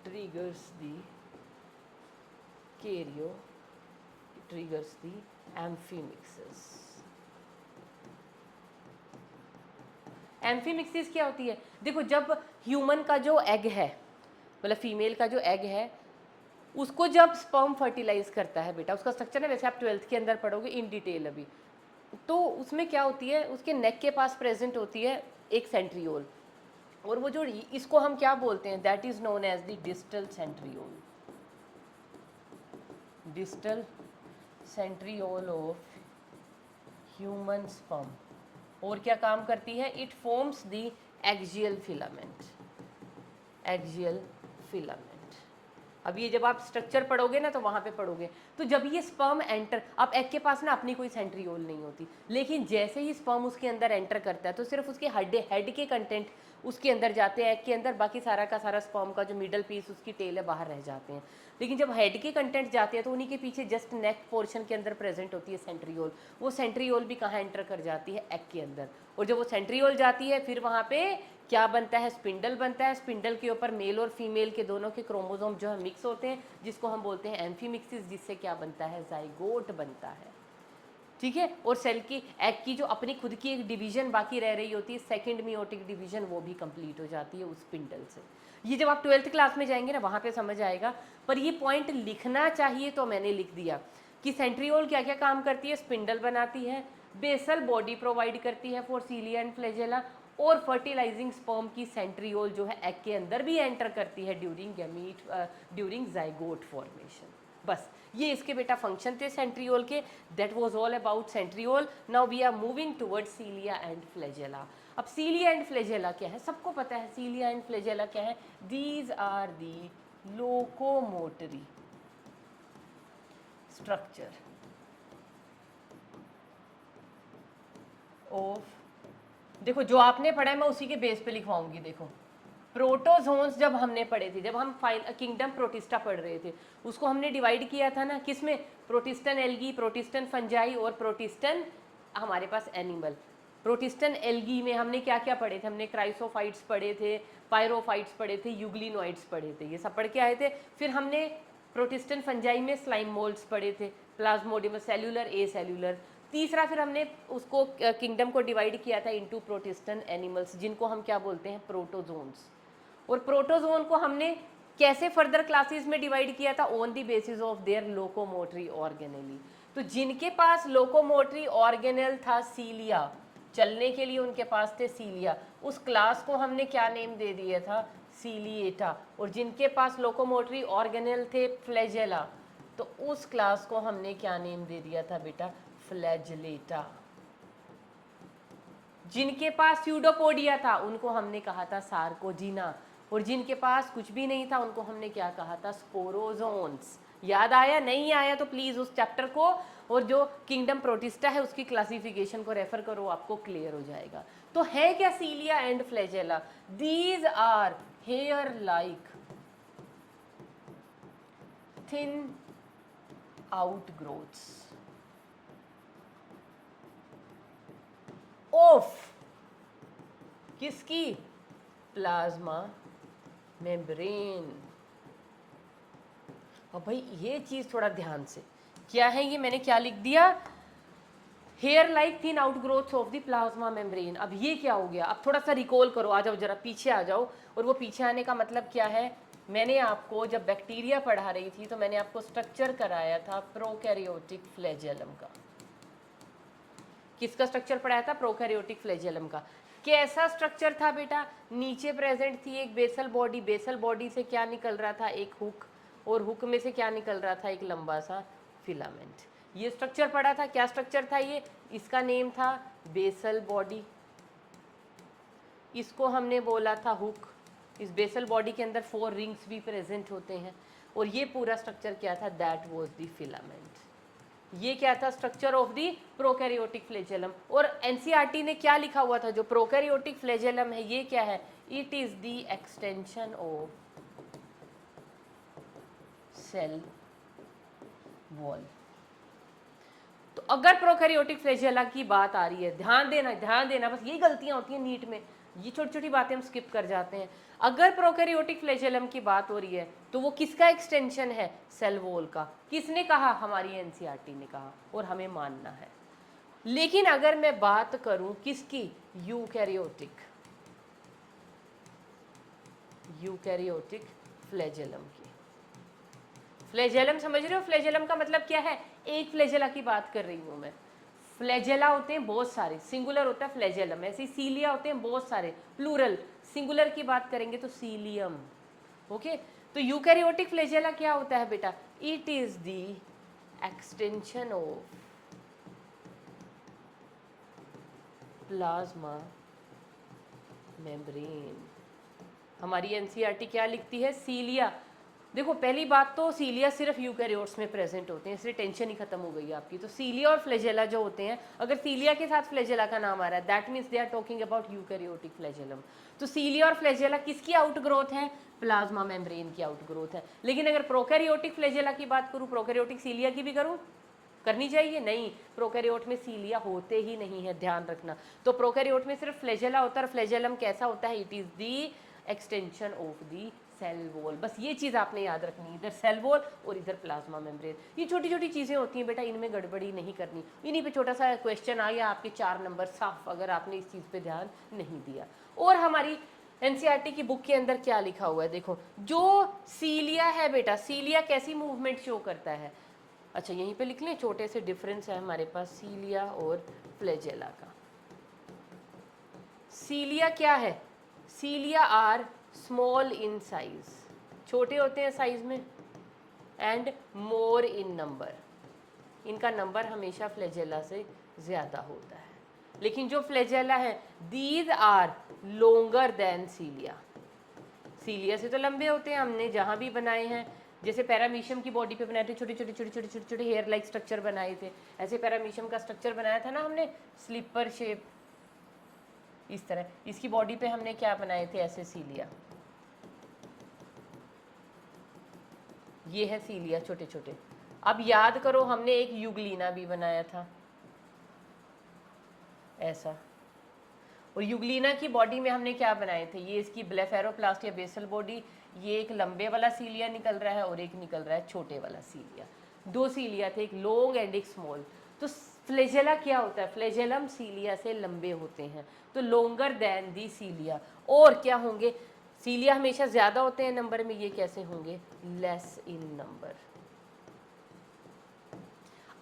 triggers the amphimixis। Amphimixis क्या होती है? देखो जब ह्यूमन का जो एग है मतलब फीमेल का जो एग है उसको जब स्पर्म फर्टिलाइज करता है बेटा, उसका स्ट्रक्चर है वैसे आप 12th के अंदर पढ़ोगे इन डिटेल अभी, तो उसमें क्या होती है, उसके नेक के पास प्रेजेंट होती है एक सेंट्रियोल, और वो जो इसको हम क्या बोलते हैं, that is known as the distal centriole, distal centriole of human sperm. और क्या काम करती है, it forms the axial filament, axial filament. अब ये जब आप स्ट्रक्चर पढ़ोगे ना तो वहाँ पे पढ़ोगे, तो जब ये स्पर्म एंटर, अब एग के पास ना अपनी कोई सेंट्रियोल नहीं होती, लेकिन जैसे ही स्पर्म उसके अंदर एंटर करता है तो सिर्फ उसके हेड के कंटेंट उसके अंदर जाते हैं एग के अंदर, बाकी सारा का सारा स्पर्म का जो मिडल पीस उसकी टेल है बाहर रह जाते हैं। लेकिन जब हेड के कंटेंट जाते हैं तो उन्हीं के पीछे जस्ट नेक पोर्शन के अंदर प्रेजेंट होती है सेंट्रियोल। वो सेंट्रियोल भी कहाँ एंटर कर जाती है, एग के अंदर, और जब वो सेंट्रियोल जाती है फिर वहाँ पे क्या बनता है, स्पिंडल बनता है। स्पिंडल के ऊपर मेल और फीमेल के दोनों के क्रोमोसोम जो है मिक्स होते हैं, जिसको हम बोलते हैं एम्फीमिक्सिस, जिससे क्या बनता है, जाइगोट बनता है। ठीक है, और सेल की एग की जो अपनी खुद की एक डिवीजन बाकी रह रही होती है, सेकंड मियोटिक डिवीजन, वो भी कंप्लीट हो जाती है उस स्पिंडल से। ये जब आप 12th क्लास में जाएंगे ना वहाँ पे समझ आएगा, पर ये पॉइंट लिखना चाहिए तो मैंने लिख दिया कि सेंट्रियोल क्या क्या काम करती है, स्पिंडल बनाती है, बेसल बॉडी प्रोवाइड करती है फॉर सीलिया एंड फ्लैजेला, और फर्टिलाइजिंग स्पर्म की सेंट्रियोल जो है एग के अंदर भी एंटर करती है during gamete, during zygote formation. बस ये इसके बेटा फंक्शन थे सेंट्रियोल के, that was all about centriole. Now we are moving towards cilia and flagella. अब सीलिया एंड फ्लैजेला क्या है, सबको पता है सीलिया एंड फ्लैजेला क्या है, these are the locomotory structure of, देखो जो आपने पढ़ा है मैं उसी के बेस पे लिखवाऊंगी। देखो प्रोटोजोन्स जब हमने पढ़े थे, जब हम किंगडम प्रोटिस्टा पढ़ रहे थे, उसको हमने डिवाइड किया था ना किस में, प्रोटिस्टन एल्गी, प्रोटिस्टन फंजाई और प्रोटिस्टन हमारे पास एनिमल। प्रोटिस्टन एल्गी में हमने क्या क्या पढ़े थे, हमने क्राइसोफाइट्स पढ़े थे, पायरोफाइट्स पढ़े थे, यूग्लिनोइड्स पढ़े थे, ये सब पढ़ के आए थे। फिर हमने प्रोटिस्टन फंजाई में स्लाइम मोल्ड्स पढ़े थे, प्लाज्मोडियम सेल्यूलर, ए सेल्यूलर। तीसरा फिर हमने उसको किंगडम को डिवाइड किया था इनटू प्रोटिस्टन एनिमल्स, जिनको हम क्या बोलते हैं, प्रोटोजोन्स। और प्रोटोजोन को हमने कैसे फर्दर क्लासेस में डिवाइड किया था, on the basis of their locomotory organelle. तो जिनके पास लोकोमोटरी ऑर्गेनेल था सीलिया, चलने के लिए उनके पास थे सीलिया, उस क्लास को हमने क्या नेम दे दिया था, सीलिएटा। और जिनके पास लोकोमोटरी ऑर्गेनेल थे फ्लैजेला, तो उस क्लास को हमने क्या नेम दे दिया था बेटा, फ्लैजलेटा। जिनके पास स्यूडोपोडिया था उनको हमने कहा था सार्कोजिना, और जिनके पास कुछ भी नहीं था उनको हमने क्या कहा था, स्पोरोजोन्स। याद आया, नहीं आया तो प्लीज उस चैप्टर को और जो किंगडम प्रोटिस्टा है उसकी क्लासिफिकेशन को रेफर करो, आपको क्लियर हो जाएगा। तो है क्या cilia and flagella, these are hair like thin outgrowths of किसकी, प्लाज्मा मेम्ब्रेन। अब भाई ये चीज थोड़ा ध्यान से, क्या है ये, मैंने क्या लिख दिया, hair like thin outgrowths of the plasma membrane. अब ये क्या हो गया, अब थोड़ा सा रिकॉल करो, आ जाओ जरा पीछे आ जाओ। और वो पीछे आने का मतलब क्या है, मैंने आपको जब बैक्टीरिया पढ़ा रही थी तो मैंने आपको स्ट्रक्चर कराया था प्रोकैरियोटिक फ्लैजेलम का। किसका स्ट्रक्चर पढ़ाया था, प्रोकैरियोटिक फ्लैजेलम का। कैसा स्ट्रक्चर था बेटा, नीचे प्रेजेंट थी एक बेसल बॉडी, बेसल बॉडी से क्या निकल रहा था, एक हुक, और हुक में से क्या निकल रहा था, एक लंबा सा फिलामेंट। ये स्ट्रक्चर पढ़ा था, क्या स्ट्रक्चर था ये, इसका नेम था बेसल बॉडी, इसको हमने बोला था हुक। इस बेसल बॉडी के अंदर 4 रिंग्स भी प्रेजेंट होते हैं, और ये पूरा स्ट्रक्चर क्या था, दैट वाज द फिलामेंट। ये क्या था, structure of the prokaryotic flagellum. और एनसीईआरटी ने क्या लिखा हुआ था, जो प्रोकैरियोटिक फ्लैजेलम है ये क्या है, it is the extension of cell wall. तो अगर प्रोकैरियोटिक फ्लैजेला की बात आ रही है, ध्यान देना ध्यान देना, बस यही गलतियां होती हैं नीट में, ये छोटी छोटी बातें हम स्किप कर जाते हैं। अगर प्रोकैरियोटिक फ्लैजेलम की बात हो रही है तो वो किसका एक्सटेंशन है, सेल वॉल का। किसने कहा, हमारी एनसीईआरटी ने कहा, और हमें मानना है। लेकिन अगर मैं बात करूं किसकी, यूकैरियोटिक, यूकैरियोटिक फ्लैजेलम की। फ्लैजेलम समझ रहे हो? फ्लैजेलम का मतलब क्या है? एक फ्लैजेला की बात कर रही हूँ मैं। फ्लैजेला होते हैं बहुत सारे, सिंगुलर होता है फ्लैजेलम। ऐसे ही सीलिया होते हैं बहुत सारे, प्लूरल। सिंगुलर की बात करेंगे तो सीलियम। ओके, तो यूकैरियोटिक फ्लैजेला क्या होता है बेटा? It is the extension of plasma membrane. हमारी एनसीईआरटी क्या लिखती है? सीलिया। देखो पहली बात तो सीलिया सिर्फ यूकैरियोट्स में प्रेजेंट होते हैं, इसलिए टेंशन ही खत्म हो गई आपकी। तो सीलिया और फ्लैजेला जो होते हैं, अगर सीलिया के साथ फ्लैजेला का नाम आ रहा है, that means they are talking about eukaryotic flagellum. तो सीलिया और फ्लैजेला किसकी आउटग्रोथ है? प्लाज्मा मेम्ब्रेन की आउटग्रोथ है। लेकिन अगर प्रोकैरियोटिक फ्लैजेला की बात करूँ, प्रोकैरियोटिक सीलिया की भी करूँ, करनी चाहिए? नहीं, प्रोकैरियोट में सीलिया होते ही नहीं है, ध्यान रखना। तो प्रोकैरियोट में सिर्फ फ्लैजेला होता है, और फ्लैजेलम कैसा होता है? It is the extension of the cell wall. बस ये चीज़ आपने याद रखनी है, इधर सेल वॉल और इधर प्लाज्मा मेम्ब्रेन। ये छोटी छोटी चीज़ें होती हैं बेटा, इनमें गड़बड़ी नहीं करनी। इन्हीं पे छोटा सा क्वेश्चन आ गया आपके 4 नंबर साफ, अगर आपने इस चीज़ पे ध्यान नहीं दिया। और हमारी एनसीईआरटी की बुक के अंदर क्या लिखा हुआ है देखो, जो सीलिया है बेटा, सीलिया कैसी मूवमेंट शो करता है? अच्छा यहीं पे लिख लें, छोटे से डिफरेंस है हमारे पास सीलिया और फ्लैजेला का। सीलिया क्या है? सीलिया आर स्मॉल इन साइज, छोटे होते हैं साइज में, एंड मोर इन नंबर। इनका नंबर हमेशा फ्लैजेला से ज़्यादा होता है। लेकिन जो फ्लैजेला है, दीज आर लोंगर देन सीलिया। सीलिया से तो लंबे होते हैं, हमने जहाँ भी बनाए हैं, जैसे पैरामीशियम की बॉडी पे बनाए थे, छोटे छोटे छोटे छोटे छोटे छोटे हेयर लाइक स्ट्रक्चर बनाए थे, ऐसे पैरामीशियम का स्ट्रक्चर बनाया था ना हमने, स्लीपर शेप, इस तरह। इसकी बॉडी पे हमने क्या बनाए थे? ऐसे सीलिया। ये है सीलिया छोटे छोटे। अब याद करो, हमने एक यूग्लिना भी बनाया था ऐसा, और यूग्लिना की बॉडी में हमने क्या बनाए थे? ये इसकी ब्लेफेरोप्लास्ट या बेसल बॉडी, ये एक लंबे वाला सीलिया निकल रहा है और एक निकल रहा है छोटे वाला सीलिया। 2 सीलिया थे, एक लॉन्ग एंड एक स्मॉल। तो फ्लैजेला क्या होता है? फ्लैजेलम सीलिया से लंबे होते हैं, तो लोंगर देन दी सीलिया। और क्या होंगे? सीलिया हमेशा ज़्यादा होते हैं नंबर में, ये कैसे होंगे? Less in number.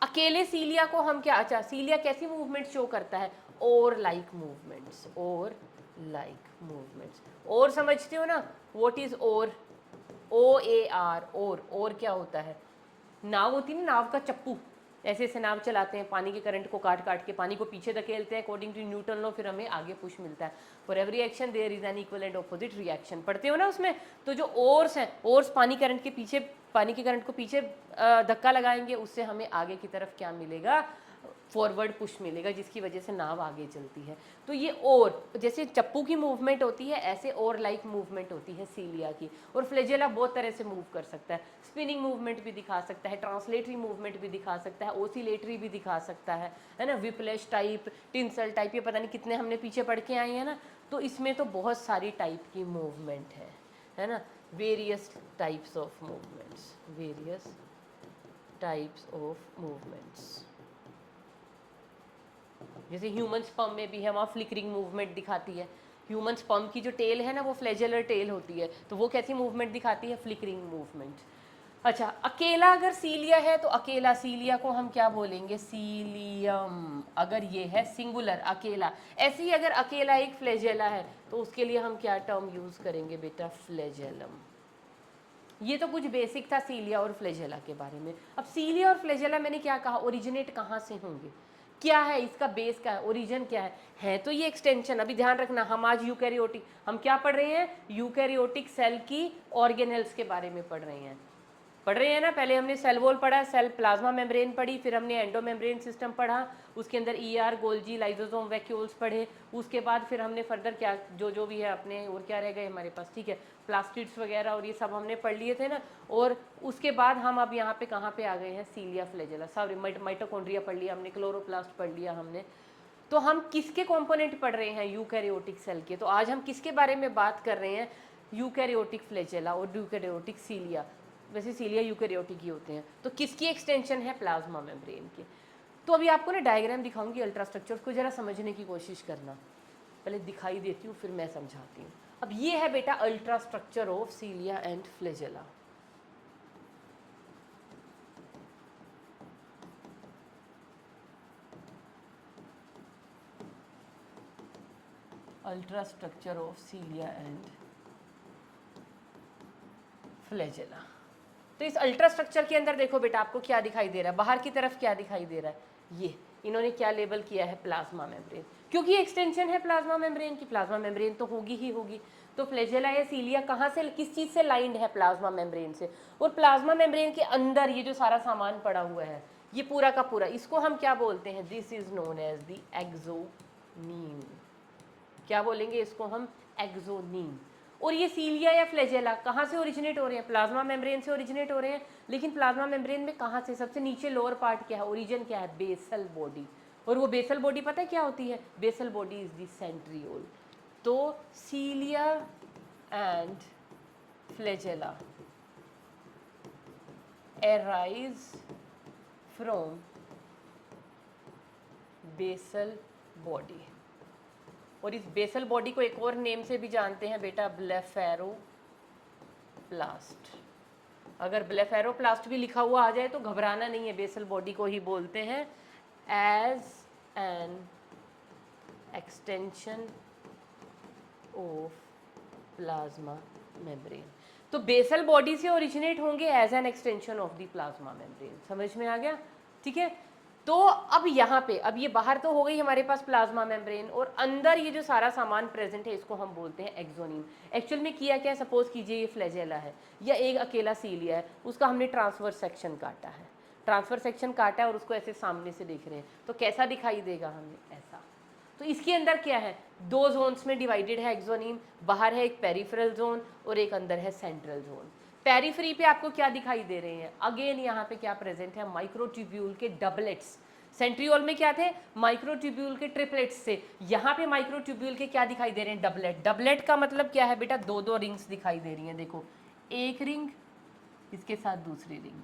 अकेले सीलिया को हम क्या, अच्छा सीलिया कैसी मूवमेंट शो करता है? और लाइक मूवमेंट्स, और लाइक मूवमेंट्स। और समझते हो ना? व्हाट इज और? OAR, और क्या होता है? नाव होती है ना, नाव का चप्पू, ऐसे ऐसे नाव चलाते हैं, पानी के करंट को काट काट के पानी को पीछे धकेलते हैं अकॉर्डिंग टू न्यूटन लॉ, फिर हमें आगे पुश मिलता है। For every action there is an equal and opposite reaction, पढ़ते हो ना उसमें। तो जो ओर्स हैं, ओर्स पानी करंट के पीछे, पानी के करंट को पीछे धक्का लगाएंगे, उससे हमें आगे की तरफ क्या मिलेगा? फॉरवर्ड पुश मिलेगा, जिसकी वजह से नाव आगे चलती है। तो ये और जैसे चप्पू की मूवमेंट होती है, ऐसे और लाइक मूवमेंट होती है सीलिया की। और फ्लैजेला बहुत तरह से मूव कर सकता है, स्पिनिंग मूवमेंट भी दिखा सकता है, ट्रांसलेटरी मूवमेंट भी दिखा सकता है, ओसिलेटरी भी दिखा सकता है ना, विपलेश टाइप, टिंसल टाइप, ये पता नहीं कितने हमने पीछे पढ़ के आए हैं ना। तो इसमें तो बहुत सारी टाइप की मूवमेंट है ना, various types of movements, various types of movements. जैसे ह्यूमन स्पर्म में भी है, वहाँ फ्लिकरिंग मूवमेंट दिखाती है। ह्यूमन स्पर्म की जो टेल है ना, वो फ्लैजेलर टेल होती है, तो वो कैसी मूवमेंट दिखाती है? Flickering movement. अच्छा, अकेला अगर सीलिया है तो अकेला सीलिया को हम क्या बोलेंगे? सीलियम। अगर ये है सिंगुलर अकेला, ऐसे ही अगर अकेला एक फ्लैजेला है तो उसके लिए हम क्या टर्म यूज करेंगे बेटा? फ्लैजेलम। ये तो कुछ बेसिक था सीलिया और फ्लैजेला के बारे में। अब सीलिया और फ्लैजेला मैंने क्या कहा? ओरिजिनेट कहाँ से होंगे? क्या है इसका बेस? क्या है? ओरिजिन क्या है तो ये एक्सटेंशन। अभी ध्यान रखना, हम आज यूकैरियोटिक, हम क्या पढ़ रहे हैं? यूकैरियोटिक सेल की ऑर्गेनेल्स के बारे में पढ़ रहे हैं ना। पहले हमने सेल वॉल पढ़ा, सेल प्लाज्मा मेम्ब्रेन पढ़ी, फिर हमने एंडो मेम्ब्रेन सिस्टम पढ़ा, उसके अंदर ER, गोल्जी, लाइजोसोम, वैक्यूल्स पढ़े। उसके बाद फिर हमने फर्दर क्या जो भी है अपने, और क्या रह गए हमारे पास? ठीक है, प्लास्टिड्स वगैरह और ये सब हमने पढ़ लिए थे ना। और उसके बाद हम अब यहाँ पे कहाँ पे आ गए हैं? सीलिया फ्लैजेला, सॉरी माइटोकॉन्ड्रिया पढ़ लिया हमने, क्लोरोप्लास्ट पढ़ लिया हमने। तो हम किसके कंपोनेंट पढ़ रहे हैं? यूकैरियोटिक सेल के। तो आज हम किसके बारे में बात कर रहे हैं? यूकैरियोटिक फ्लैजेला और यूकैरियोटिक सीलिया। वैसे सीलिया यूकैरियोटिक ही होते हैं। तो किसकी एक्सटेंशन है? प्लाज्मा मेम्ब्रेन की। तो अभी आपको ना डायग्राम दिखाऊंगी अल्ट्रास्ट्रक्चर, उसको जरा समझने की कोशिश करना। पहले दिखाई देती हूँ फिर मैं समझाती हूँ। अब ये है बेटा ultra structure of सीलिया and flagella. Ultra structure of सीलिया and flagella. तो इस अल्ट्रा स्ट्रक्चर के अंदर देखो बेटा आपको क्या दिखाई दे रहा है, बाहर की तरफ क्या दिखाई दे रहा है, ये इन्होंने क्या लेबल किया है, प्लाज्मा मेम्ब्रेन, क्योंकि एक्सटेंशन है प्लाज्मा मेम्ब्रेन की, प्लाज्मा मेम्ब्रेन तो होगी ही होगी। तो फ्लैजेला या सीलिया कहाँ से, किस चीज़ से लाइंड है, प्लाज्मा मेम्ब्रेन से। और प्लाज्मा मेम्ब्रेन के अंदर ये जो सारा सामान पड़ा हुआ है, ये पूरा का पूरा, इसको हम क्या बोलते हैं, this is known as the axoneme. क्या बोलेंगे इसको हम, एक्सोनीम। और ये सीलिया या फ्लैजेला कहाँ से ओरिजिनेट हो रहे हैं, प्लाज्मा मेम्ब्रेन से ओरिजिनेट हो रहे हैं। लेकिन प्लाज्मा मेम्ब्रेन में कहाँ से, सबसे नीचे लोअर पार्ट क्या है, ओरिजिन क्या है, बेसल बॉडी। और वो बेसल बॉडी पता है क्या होती है, basal body is the centriole. तो cilia and flagella arise from basal body. और इस बेसल बॉडी को एक और नेम से भी जानते हैं बेटा, ब्लेफेरोप्लास्ट। अगर ब्लेफेरोप्लास्ट भी लिखा हुआ आ जाए तो घबराना नहीं है, बेसल बॉडी को ही बोलते हैं as an extension of plasma membrane. तो बेसल बॉडी से ओरिजिनेट होंगे as an extension of the plasma membrane. समझ में आ गया, ठीक है। तो अब यहाँ पे, अब ये बाहर तो हो गई हमारे पास प्लाज्मा मेम्ब्रेन, और अंदर ये जो सारा सामान प्रेजेंट है इसको हम बोलते हैं एक्सोनीम। एक्चुअल में किया क्या, सपोज कीजिए ये फ्लैजेला है या एक अकेला सीलिया है, उसका हमने ट्रांसफर सेक्शन काटा है, ट्रांसफर सेक्शन काटा है और उसको ऐसे सामने से देख रहे हैं, तो कैसा दिखाई देगा हमें, ऐसा। तो इसके अंदर क्या है, दो जोन्स में डिवाइडेड है एक्सोनीम, बाहर है एक पेरिफेरल जोन और एक अंदर है सेंट्रल जोन। पेरिफेरी पे आपको क्या दिखाई दे रहे हैं, अगेन यहाँ पे क्या प्रेजेंट है, माइक्रोट्यूब्यूल के डबलेट्स। सेंट्रियोल में क्या थे, माइक्रोट्यूब्यूल के ट्रिपलेट्स से, यहाँ पे माइक्रोट्यूब्यूल के क्या दिखाई दे रहे हैं, डबलेट। डबलेट का मतलब क्या है बेटा, दो दो रिंग्स दिखाई दे रही हैं, देखो एक रिंग इसके साथ दूसरी रिंग,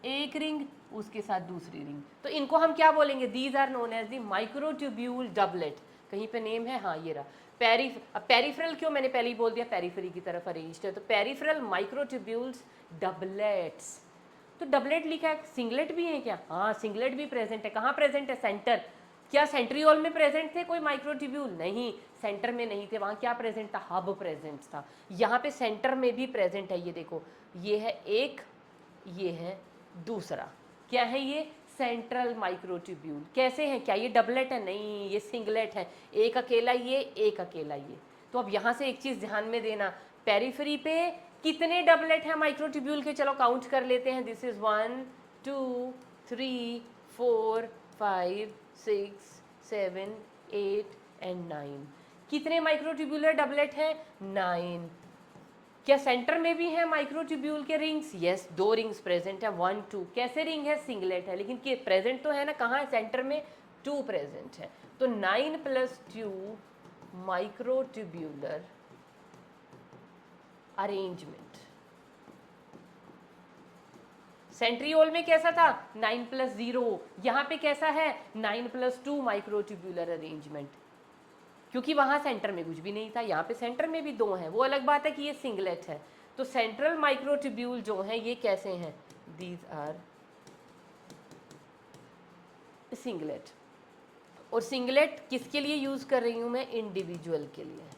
एक रिंग उसके साथ दूसरी रिंग। तो इनको हम क्या बोलेंगे, these are known as the microtubule doublet. कहीं पे नेम है, हाँ ये रहा पेरिफेरल, क्यों मैंने पहले ही बोल दिया, पेरिफेरी की तरफ अरेंज्ड है, तो पेरिफेरल माइक्रोट्यूब्यूल्स डबलेट्स। तो डबलेट लिखा है, सिंगलेट भी है क्या, हाँ सिंगलेट भी प्रेजेंट है। कहाँ प्रेजेंट है, सेंटर। क्या सेंट्रियोल में प्रेजेंट थे कोई माइक्रोट्यूब्यूल, नहीं, सेंटर में नहीं थे, वहाँ क्या प्रेजेंट था, हब प्रेजेंट था। यहाँ पे सेंटर में भी प्रेजेंट है, ये देखो, ये है एक, ये है दूसरा, क्या है ये, सेंट्रल माइक्रोट्यूब्यूल। कैसे हैं, क्या ये डबलेट है, नहीं ये सिंगलेट है, एक अकेला ये, एक अकेला ये। तो अब यहाँ से एक चीज़ ध्यान में देना, पेरिफेरी पे कितने डबलेट हैं माइक्रोट्यूब्यूल के, चलो काउंट कर लेते हैं, दिस इज 1 2 3 4 5 6 7 8 एंड 9। कितने माइक्रोट्यूब्यूलर डबलेट हैं, 9। क्या सेंटर में भी है माइक्रोट्यूब्यूल के रिंग्स, यस, दो रिंग्स प्रेजेंट है, 1 2। कैसे रिंग है, सिंगलेट है, लेकिन प्रेजेंट तो है ना, कहाँ है, सेंटर में 2 प्रेजेंट है। तो 9 + 2 माइक्रोट्यूब्यूलर अरेंजमेंट। सेंट्रियोल में कैसा था, 9 + 0, यहाँ पे कैसा है, 9 + 2 माइक्रोट्यूब्यूलर अरेंजमेंट, क्योंकि वहाँ सेंटर में कुछ भी नहीं था, यहाँ पे सेंटर में भी दो हैं, वो अलग बात है कि ये सिंगलेट है। तो सेंट्रल माइक्रोट्यूब्यूल जो हैं ये कैसे हैं, दीज आर सिंगलेट। और सिंगलेट किसके लिए यूज कर रही हूँ मैं, इंडिविजुअल के लिए,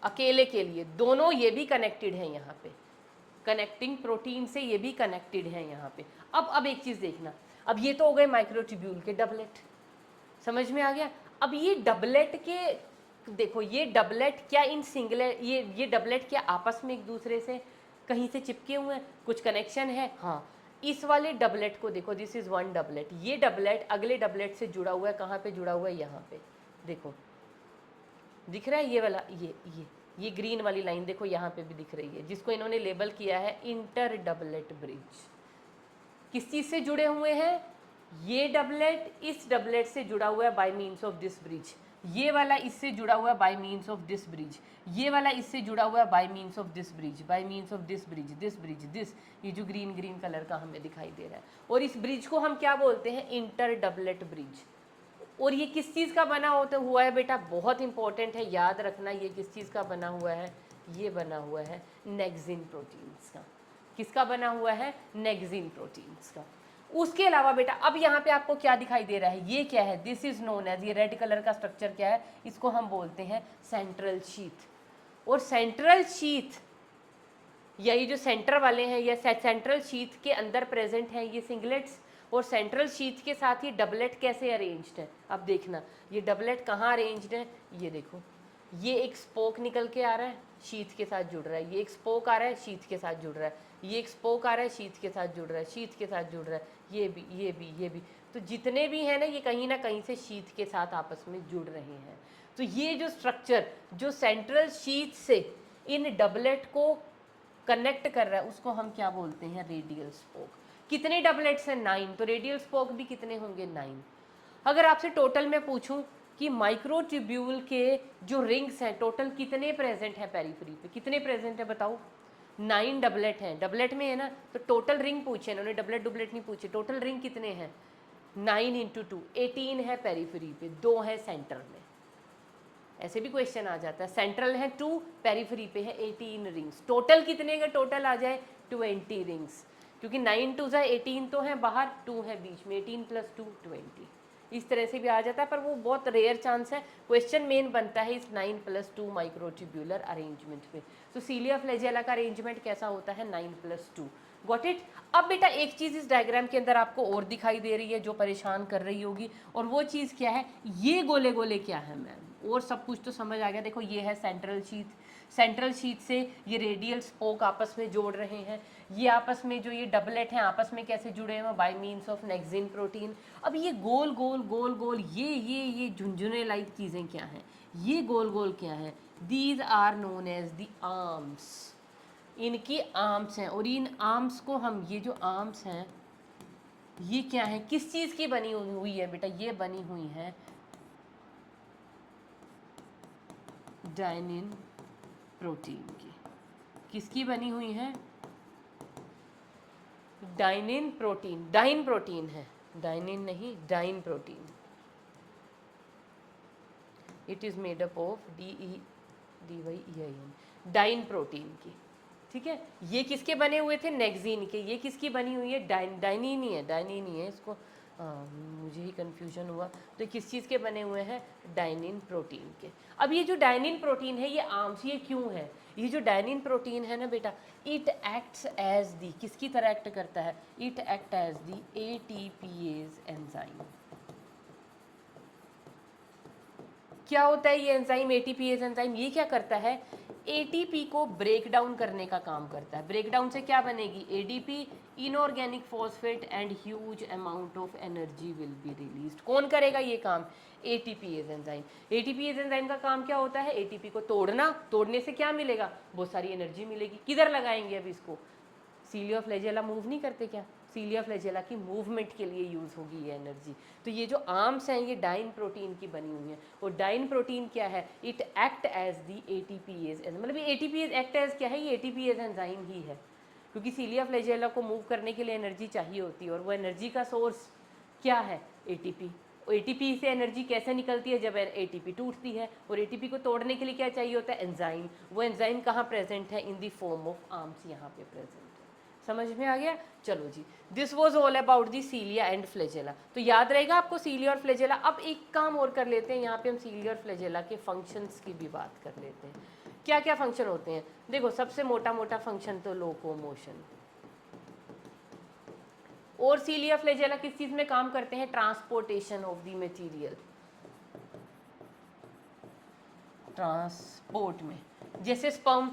अकेले के लिए, दोनों ये भी कनेक्टेड हैं यहाँ पे, कनेक्टिंग प्रोटीन से ये भी कनेक्टेड हैं यहाँ पे। अब एक चीज़ देखना, अब ये तो हो गए माइक्रोट्यूब्यूल के डबलेट, समझ में आ गया। अब ये डबलेट के देखो, ये डबलेट क्या इन सिंगलेट, ये डबलेट क्या आपस में एक दूसरे से कहीं से चिपके हुए हैं, कुछ कनेक्शन है, हाँ। इस वाले डबलेट को देखो, दिस इज 1 डबलेट, ये डबलेट अगले डबलेट से जुड़ा हुआ है, कहाँ पे जुड़ा हुआ है, यहाँ पे देखो, दिख रहा है ये वाला, ये ग्रीन वाली लाइन देखो यहाँ पे भी दिख रही है, जिसको इन्होंने लेबल किया है इंटर डबलेट ब्रिज। किस चीज़ से जुड़े हुए हैं, ये डबलेट इस डबलेट से जुड़ा हुआ है by means of this bridge, ये वाला इससे जुड़ा हुआ है by means of this bridge, ये वाला इससे जुड़ा हुआ है by means of this bridge, bye means of this bridge, this bridge, this, ये जो ग्रीन ग्रीन कलर का हमें दिखाई दे रहा है। और इस ब्रिज को हम क्या बोलते हैं, इंटर डबलेट ब्रिज। और ये किस चीज़ का बना होता हुआ है बेटा, बहुत इंपॉर्टेंट है, याद रखना ये किस चीज़ का बना हुआ है, ये बना हुआ है नेक्सिन प्रोटीन्स का। किसका बना हुआ है, नेक्सिन प्रोटीन्स का। उसके अलावा बेटा अब यहाँ पे आपको क्या दिखाई दे रहा है, ये क्या है, दिस इज नोन एज, ये रेड कलर का स्ट्रक्चर क्या है, इसको हम बोलते हैं सेंट्रल शीथ। और सेंट्रल शीथ या ये जो सेंटर वाले हैं या सेंट्रल शीथ के अंदर प्रेजेंट हैं ये सिंगलेट्स, और सेंट्रल शीथ के साथ ही डबलेट कैसे अरेंज्ड है। अब देखना ये डबलेट कहाँ अरेंज्ड है, ये देखो, ये एक स्पोक निकल के आ रहा है, शीथ के साथ जुड़ रहा है, ये एक स्पोक आ रहा है, शीथ के साथ जुड़ रहा है, ये एक स्पोक आ रहा है, शीथ के साथ जुड़ रहा है, शीथ के साथ जुड़ रहा है, ये भी, ये भी, ये भी। तो जितने भी हैं ना ये कहीं ना कहीं से शीथ के साथ आपस में जुड़ रहे हैं। तो ये जो स्ट्रक्चर जो सेंट्रल शीथ से इन डबलेट को कनेक्ट कर रहा है उसको हम क्या बोलते हैं, रेडियल स्पोक। कितने डबलेट्स हैं, 9, तो रेडियल स्पोक भी कितने होंगे, 9। अगर आपसे टोटल मैं पूछूं कि माइक्रोट्यूब्यूल के जो रिंग्स हैं टोटल कितने प्रेजेंट हैं पेरिफेरी पे, कितने प्रेजेंट है बताओ, 9 डबलेट हैं, डबलेट में है ना, तो टोटल रिंग पूछे इन्होंने, डबलेट डुबलेट नहीं पूछे, टोटल रिंग कितने हैं, 9 इंटू 2 18 है पेरिफेरी पे, 2 है सेंटर में। ऐसे भी क्वेश्चन आ जाता है, सेंट्रल है 2, पेरिफेरी पे है 18 रिंग्स, टोटल कितने का टोटल आ जाए 20 रिंग्स, क्योंकि 9 2 18 तो है बाहर, 2 है बीच में, 18 + 2 20, इस तरह से भी आ जाता है, पर वो बहुत रेयर चांस है। क्वेश्चन मेन बनता है इस 9 + 2 माइक्रोट्यूब्यूलर अरेंजमेंट पे। तो सीलिया फ्लैजेला का अरेंजमेंट कैसा होता है, 9 + 2। Got it. अब बेटा एक चीज़ इस डायग्राम के अंदर आपको और दिखाई दे रही है जो परेशान कर रही होगी, और वो चीज़ क्या है, ये गोले गोले क्या है मैम, और सब कुछ तो समझ आ गया। देखो ये है सेंट्रल शीथ, सेंट्रल शीथ से ये रेडियल स्पोक आपस में जोड़ रहे हैं, ये आपस में जो ये डबलेट हैं आपस में कैसे जुड़े हैं, bye means of nexin protein. अब ये गोल गोल गोल गोल ये झुंझुने लाइक चीज़ें क्या हैं, ये गोल गोल क्या है, these are known as the arms, इनकी आर्म्स हैं। और इन आर्म्स को हम, ये जो आर्म्स हैं ये क्या है, किस चीज़ की बनी हुई है बेटा, ये बनी हुई है डायनिन प्रोटीन की। किसकी बनी हुई है, डायनिन प्रोटीन, डाइन प्रोटीन है, डायनिन नहीं, dyne protein. It is made up of DEIN, dyne protein की। ठीक है, ये किसके बने हुए थे, नेक्सिन के। ये किसकी बनी हुई है, डाइनिन ही है, डाइनिन ही है, इसको मुझे ही कन्फ्यूजन हुआ। तो किस चीज़ के बने हुए हैं, डाइनिन प्रोटीन के। अब ये जो डाइनिन प्रोटीन है ये आर्म्स, ये क्यों है, ये जो डाइनिन प्रोटीन है ना बेटा, इट एक्ट्स एज दी, किसकी तरह एक्ट करता है, it act as the ATPase enzyme. क्या होता है ये एंजाइम, ATPase एंजाइम, ये क्या करता है, ATP को ब्रेक डाउन करने का काम करता है। ब्रेक डाउन से क्या बनेगी, ADP, inorganic phosphate, and huge amount of energy will be released. कौन करेगा ये काम, ATPase एंजाइम। ATPase एंजाइम का काम क्या होता है, ATP को तोड़ना, तोड़ने से क्या मिलेगा, बहुत सारी एनर्जी मिलेगी। किधर लगाएंगे अब इसको, सीलिया फ्लैजेला मूव नहीं करते क्या, सीलिया फ्लैजेला की मूवमेंट के लिए यूज़ होगी ये एनर्जी। तो ये जो आर्म्स हैं ये डाइन प्रोटीन की बनी हुई हैं, और डाइन प्रोटीन क्या है, it act as the ATPase, मतलब ये ATPase एक्ट एज क्या है, ये ATPase एंजाइम ही है, क्योंकि सीलिया फ्लैजेला को मूव करने के लिए एनर्जी चाहिए होती है, और वो एनर्जी का सोर्स क्या है, ATP। ATP से एनर्जी कैसे निकलती है, जब ATP टूटती है, और ATP को तोड़ने के लिए क्या चाहिए होता है, एंजाइम। वो एंजाइम कहाँ प्रेजेंट है, in the form of arms, यहाँ पे प्रेजेंट है। समझ में आ गया, चलो जी, this was all about the cilia and flagella. तो याद रहेगा आपको सीलिया और फ्लैजेला। अब एक काम और कर लेते हैं, यहाँ पे हम सीलिया और फ्लैजेला के फंक्शंस की भी बात कर लेते हैं। क्या क्या फंक्शन होते हैं, देखो सबसे मोटा मोटा फंक्शन तो लोकोमोशन, और सीलिया फ्लैजेला किस चीज़ में काम करते हैं, transportation of the material, transport में। जैसे स्पर्म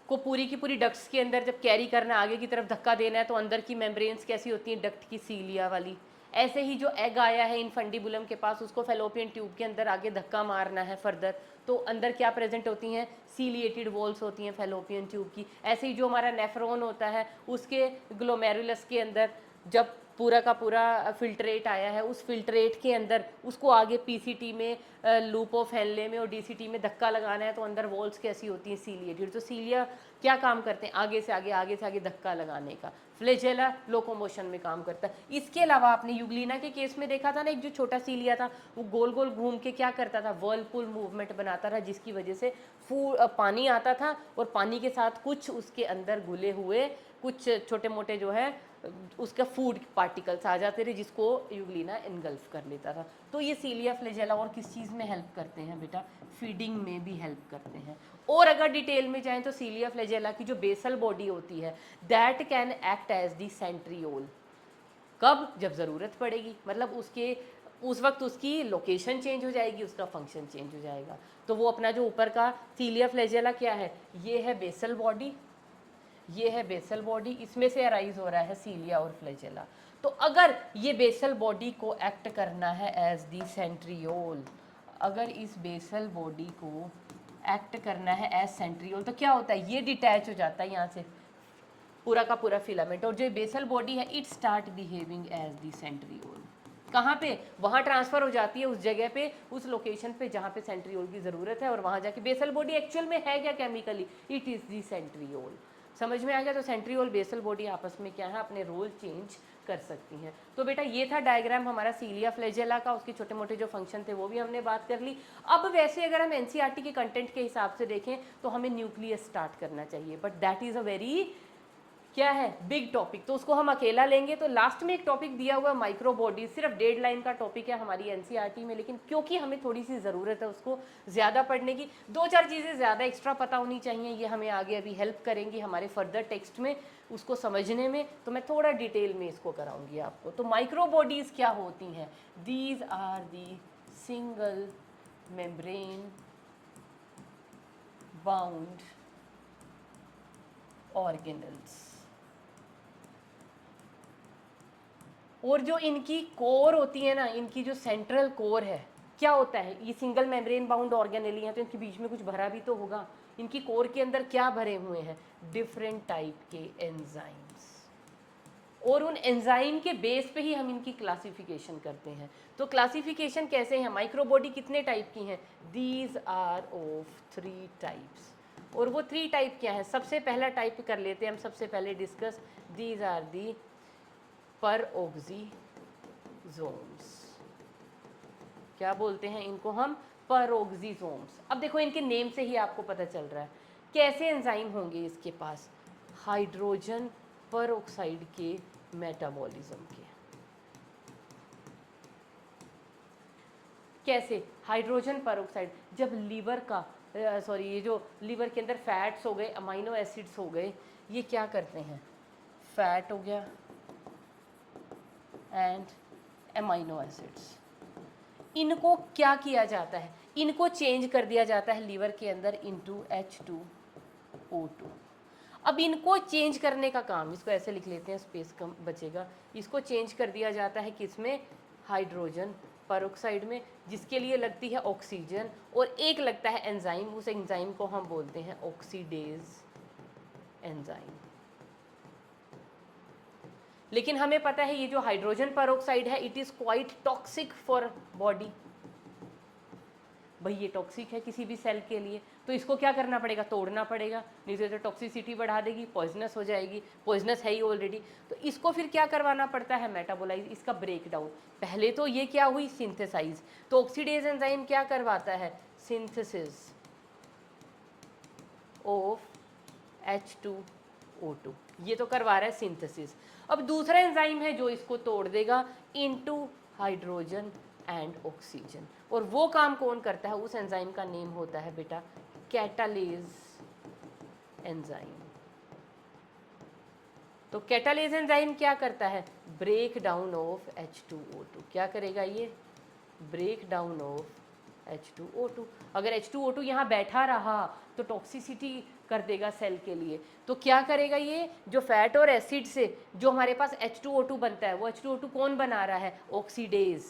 को पूरी की पूरी डक्ट्स के अंदर जब कैरी करना, आगे की तरफ धक्का देना है, तो अंदर की मेम्ब्रेन्स कैसी होती हैं, डक्ट की, सीलिया वाली। ऐसे ही जो एग आया है इनफंडिबुलम के पास, उसको फेलोपियन ट्यूब के अंदर आगे धक्का मारना है फर्दर, तो अंदर क्या प्रेजेंट होती हैं, सीलिएटेड वॉल्स होती हैं फेलोपियन ट्यूब की। ऐसे ही जो हमारा नेफ्रॉन होता है उसके ग्लोमेरुलस के अंदर जब पूरा का पूरा फिल्ट्रेट आया है, उस फिल्ट्रेट के अंदर उसको आगे पीसीटी में, लूप ऑफ हेनले में और डीसीटी में धक्का लगाना है, तो अंदर वॉल्स कैसी होती हैं, सीलिएटेड। तो सीलिया क्या काम करते हैं, आगे से आगे धक्का लगाने का। फ्लैजेला लोकोमोशन में काम करता है। इसके अलावा आपने यूग्लिना के केस में देखा था ना, एक जो छोटा सीलिया था वो गोल गोल घूम के क्या करता था, वर्लपूल मूवमेंट बनाता था, जिसकी वजह से पानी आता था और पानी के साथ कुछ उसके अंदर घुले हुए कुछ छोटे मोटे जो है उसका फूड पार्टिकल्स आ जाते थे, जिसको यूग्लिना इनगल्फ कर लेता था। तो ये सीलिया फ्लैजेला और किस चीज़ में हेल्प करते हैं बेटा, फीडिंग में भी हेल्प करते हैं। और अगर डिटेल में जाएं तो सीलिया फ्लैजेला की जो बेसल बॉडी होती है that can act as the centriole. कब, जब ज़रूरत पड़ेगी, मतलब उसके उस वक्त उसकी लोकेशन चेंज हो जाएगी, उसका फंक्शन चेंज हो जाएगा। तो वो अपना जो ऊपर का सीलिया फ्लैजेला क्या है, ये है बेसल बॉडी, ये है बेसल बॉडी, इसमें से अराइज हो रहा है सीलिया और फ्लैजेला। तो अगर ये बेसल बॉडी को एक्ट करना है एज दी सेंट्रियोल, अगर इस बेसल बॉडी को एक्ट करना है एज सेंट्रियोल, तो क्या होता है, ये डिटैच हो जाता है यहाँ से पूरा का पूरा फिलामेंट, और जो बेसल बॉडी है it start behaving as the centriole. कहाँ पे, वहाँ ट्रांसफर हो जाती है उस जगह पे, उस लोकेशन पे जहाँ पे सेंट्रियोल की ज़रूरत है, और वहाँ जाके बेसल बॉडी एक्चुअल में है क्या chemically, it is the centriole. समझ में आ गया। तो सेंट्रियोल बेसल बॉडी आपस में क्या है, अपने रोल चेंज कर सकती हैं। तो बेटा ये था डायग्राम हमारा सीलिया फ्लैजेला का, उसके छोटे मोटे जो फंक्शन थे वो भी हमने बात कर ली। अब वैसे अगर हम एनसीईआरटी के कंटेंट के हिसाब से देखें तो हमें न्यूक्लियस स्टार्ट करना चाहिए, but that is a very क्या है, बिग टॉपिक, तो उसको हम अकेला लेंगे। तो लास्ट में एक टॉपिक दिया हुआ माइक्रो बॉडी, सिर्फ 1.5 लाइन का टॉपिक है हमारी एनसीईआरटी में, लेकिन क्योंकि हमें थोड़ी सी ज़रूरत है उसको ज़्यादा पढ़ने की, 2-4 चीज़ें ज़्यादा एक्स्ट्रा पता होनी चाहिए, ये हमें आगे अभी हेल्प करेंगी हमारे फर्दर टेक्स्ट में उसको समझने में। तो मैं थोड़ा डिटेल में इसको कराऊंगी आपको। तो माइक्रो बॉडीज़ क्या होती हैं, these are the single membrane bound organelles. और जो इनकी कोर होती है ना, इनकी जो सेंट्रल कोर है, क्या होता है, ये सिंगल मेम्ब्रेन बाउंड ऑर्गेनेली हैं, तो इनके बीच में कुछ भरा भी तो होगा। इनकी कोर के अंदर क्या भरे हुए हैं, डिफरेंट टाइप के एंजाइम्स, और उन एंजाइम के बेस पे ही हम इनकी क्लासिफिकेशन करते हैं। तो क्लासिफिकेशन कैसे है, माइक्रो बॉडी कितने टाइप की हैं, दीज आर ऑफ 3 टाइप्स। और वो 3 टाइप क्या है, सबसे पहला टाइप कर लेते हैं हम सबसे पहले डिस्कस, दीज आर दी परोक्सीजोम्स। क्या बोलते हैं इनको हम, परोक्सीजोम्स। अब देखो इनके नेम से ही आपको पता चल रहा है कैसे एंजाइम होंगे इसके पास, हाइड्रोजन परऑक्साइड के मेटाबॉलिज्म के। कैसे, हाइड्रोजन परऑक्साइड, जब लीवर का सॉरी ये जो लीवर के अंदर फैट्स हो गए, अमाइनो एसिड्स हो गए, ये क्या करते हैं, फैट हो गया एंड अमाइनो एसिड्स, इनको क्या किया जाता है, इनको चेंज कर दिया जाता है लीवर के अंदर इनटू H2O2। अब इनको चेंज करने का काम, इसको ऐसे लिख लेते हैं स्पेस कम बचेगा, इसको चेंज कर दिया जाता है किसमें, हाइड्रोजन परऑक्साइड में, जिसके लिए लगती है ऑक्सीजन, और एक लगता है एंजाइम, उस एंजाइम को हम बोलते हैं ऑक्सीडेज एंजाइम। लेकिन हमें पता है ये जो हाइड्रोजन परऑक्साइड है it is quite toxic for body, भाई ये टॉक्सिक है किसी भी सेल के लिए, तो इसको क्या करना पड़ेगा, तोड़ना पड़ेगा, नहीं तो टॉक्सिसिटी बढ़ा देगी, पॉइजनस हो जाएगी, पॉइजनस है ही ऑलरेडी। तो इसको फिर क्या करवाना पड़ता है, मेटाबोलाइज, इसका ब्रेकडाउन। पहले तो ये क्या हुई, सिंथेसाइज, तो ऑक्सीडेज एंजाइम क्या करवाता है, सिंथेसिस ऑफ H2O2, ये तो करवा रहा है सिंथेसिस। अब दूसरा एंजाइम है जो इसको तोड़ देगा इनटू हाइड्रोजन एंड ऑक्सीजन, और वो काम कौन करता है, उस एंजाइम का नेम होता है बेटा कैटालेज एंजाइम। तो कैटालेज एंजाइम क्या करता है, ब्रेक डाउन ऑफ H2O2, क्या करेगा ये, ब्रेक डाउन ऑफ H2O2। अगर H2O2 यहाँ बैठा रहा तो टॉक्सिसिटी कर देगा सेल के लिए, तो क्या करेगा ये, जो फैट और एसिड से जो हमारे पास H2O2 बनता है, वो H2O2 कौन बना रहा है, ऑक्सीडेज,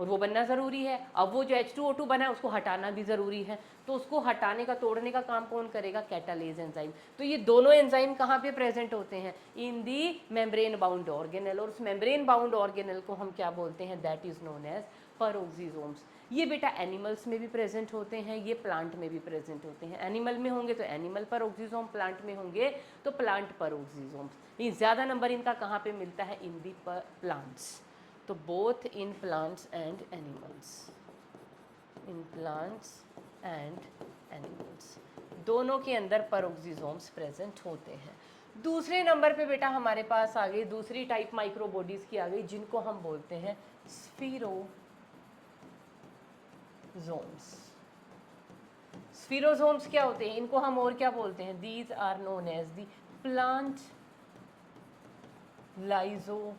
और वो बनना ज़रूरी है। अब वो जो H2O2 बना है उसको हटाना भी ज़रूरी है, तो उसको हटाने का, तोड़ने का काम कौन करेगा? Catalase enzyme. तो ये दोनों एंजाइम कहाँ पे प्रेजेंट होते हैं? इन दी मेम्ब्रेन बाउंड ऑर्गेनेल, और उस मेम्ब्रेन बाउंड ऑर्गेनेल को हम क्या बोलते हैं? That is known as peroxisomes. ये बेटा एनिमल्स में भी प्रेजेंट होते हैं, ये प्लांट में भी प्रेजेंट होते हैं। एनिमल में होंगे तो एनिमल पेरोक्सिसोम, प्लांट में होंगे तो प्लांट पेरोक्सिसोम्स। ये ज़्यादा नंबर इनका कहाँ पे मिलता है? इन दी प्लांट्स। तो both in plants and animals, in plants and animals, दोनों के अंदर पेरोक्सिसोम्स प्रेजेंट होते हैं। दूसरे नंबर पे बेटा हमारे पास आ गई दूसरी टाइप माइक्रोबॉडीज की आ गई, जिनको हम बोलते हैं स्फीरोजोम्स। स्फीरोजोम्स क्या होते हैं? इनको हम और क्या बोलते हैं? These are known as the plant lysosomes.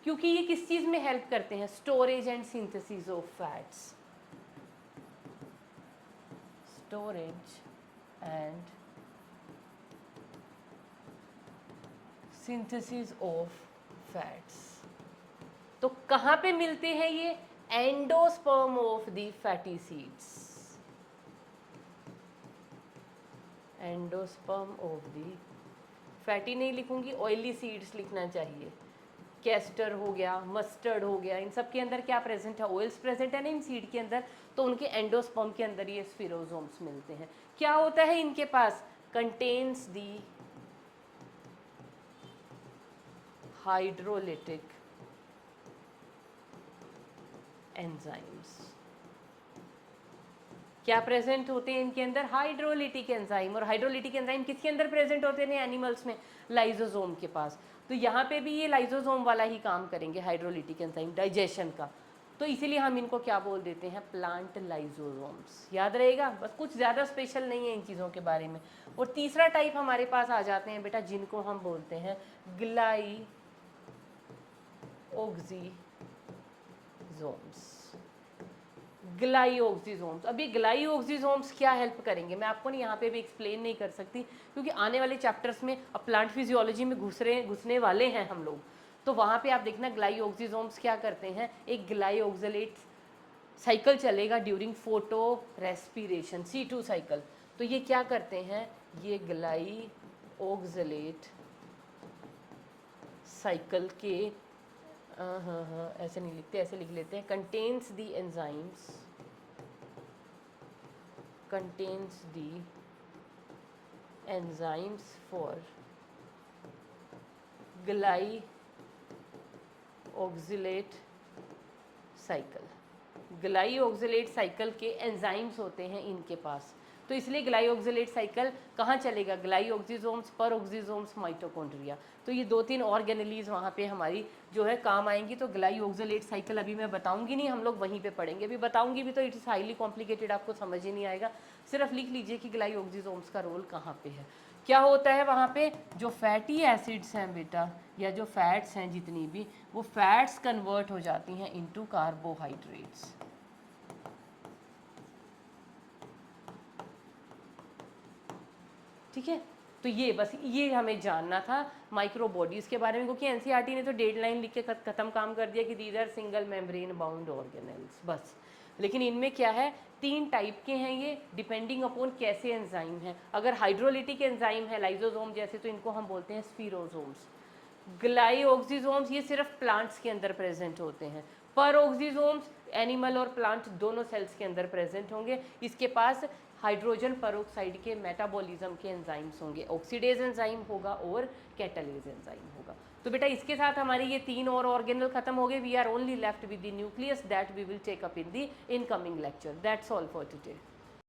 क्योंकि ये किस चीज में हेल्प करते हैं? Storage and synthesis of fats, storage and synthesis of fats. तो कहाँ पे मिलते हैं ये? Endosperm of the fatty seeds, endosperm of the fatty नहीं लिखूंगी, ऑयली सीड्स लिखना चाहिए। कैस्टर हो गया, मस्टर्ड हो गया, इन सब के अंदर क्या प्रेजेंट है? ऑयल्स प्रेजेंट है ना इन सीड के अंदर, तो उनके एंडोस्पर्म के अंदर ये स्फीरोजोम्स मिलते हैं। क्या होता है इनके पास? Contains the hydrolytic enzymes. क्या प्रेजेंट होते हैं इनके अंदर? Hydrolytic enzyme. और हाइड्रोलिटिक एंजाइम किसके अंदर प्रेजेंट होते हैं? एनिमल्स में, लाइजोसोम के पास। तो यहाँ पे भी ये लाइजोसोम वाला ही काम करेंगे, हाइड्रोलिटिक एंजाइम, डाइजेशन का। तो इसीलिए हम इनको क्या बोल देते हैं? Plant lysosomes. याद रहेगा, बस कुछ ज़्यादा स्पेशल नहीं है इन चीज़ों के बारे में। और तीसरा टाइप हमारे पास आ जाते हैं बेटा, जिनको हम बोलते हैं ग्लाइओक्सिजोम्स। ग्लाइओक्सिजोम्स। अभी ग्लाइओक्सिजोम्स क्या हेल्प करेंगे? मैं आपको नहीं यहाँ पे भी एक्सप्लेन नहीं कर सकती, क्योंकि आने वाले चैप्टर्स में अब प्लांट फिजियोलॉजी में घुसने वाले हैं हम लोग। तो वहाँ पे आप देखना ग्लाइओक्सिजोम्स क्या करते हैं। एक ग्लाइओक्सिलेट साइकिल चलेगा during photo respiration, C2 cycle. तो ये क्या करते हैं? ये ग्लाइओक्सिलेट साइकिल के हाँ ऐसे नहीं लिखते, ऐसे लिख लेते हैं। Contains the enzymes, contains the enzymes for glyoxylate cycle. Glyoxylate cycle के एंजाइम्स होते हैं इनके पास, तो इसलिए ग्लाइओक्सिलेट साइकिल कहाँ चलेगा? ग्लाइओक्सिजोम्स, पेरोक्सिजोम्स, माइटोकॉन्ड्रिया। तो ये 2-3 ऑर्गेनेलीज वहाँ पे हमारी जो है काम आएंगी। तो ग्लाइओक्सिलेट साइकिल अभी मैं बताऊंगी नहीं, हम लोग वहीं पे पढ़ेंगे। अभी बताऊंगी भी तो इट्स हाईली कॉम्प्लिकेटेड, आपको समझ ही नहीं आएगा। सिर्फ लिख लीजिए कि ग्लाइओक्सिजोम्स का रोल कहाँ पे है। क्या होता है वहाँ पे? जो फैटी एसिड्स हैं बेटा, या जो फैट्स हैं जितनी भी, वो फैट्स कन्वर्ट हो जाती हैं इनटू कार्बोहाइड्रेट्स। ठीक है, तो ये बस ये हमें जानना था माइक्रोबॉडीज़ के बारे में, क्योंकि एनसीईआरटी ने तो डेडलाइन लिख के ख़त्म काम कर दिया कि these are single membrane bound organelles, बस। लेकिन इनमें क्या है? 3 टाइप के हैं ये, डिपेंडिंग अपॉन कैसे एंजाइम है। अगर हाइड्रोलिटिक एंजाइम है लाइजोसोम जैसे, तो इनको हम बोलते हैं स्फीरोसोम्स। ग्लाइओक्सिजोम्स ये सिर्फ प्लांट्स के अंदर प्रेजेंट होते हैं। पेरोक्सिजोम्स एनिमल और प्लांट दोनों सेल्स के अंदर प्रेजेंट होंगे। इसके पास हाइड्रोजन पेरोक्साइड के मेटाबॉलिज्म के एंजाइम्स होंगे, ऑक्सीडेज एंजाइम होगा और कैटालेज एंजाइम होगा। तो बेटा इसके साथ हमारी ये 3 और ऑर्गेनल खत्म हो गए। We are only left with the nucleus, that we will take up in the incoming lecture. That's all for today.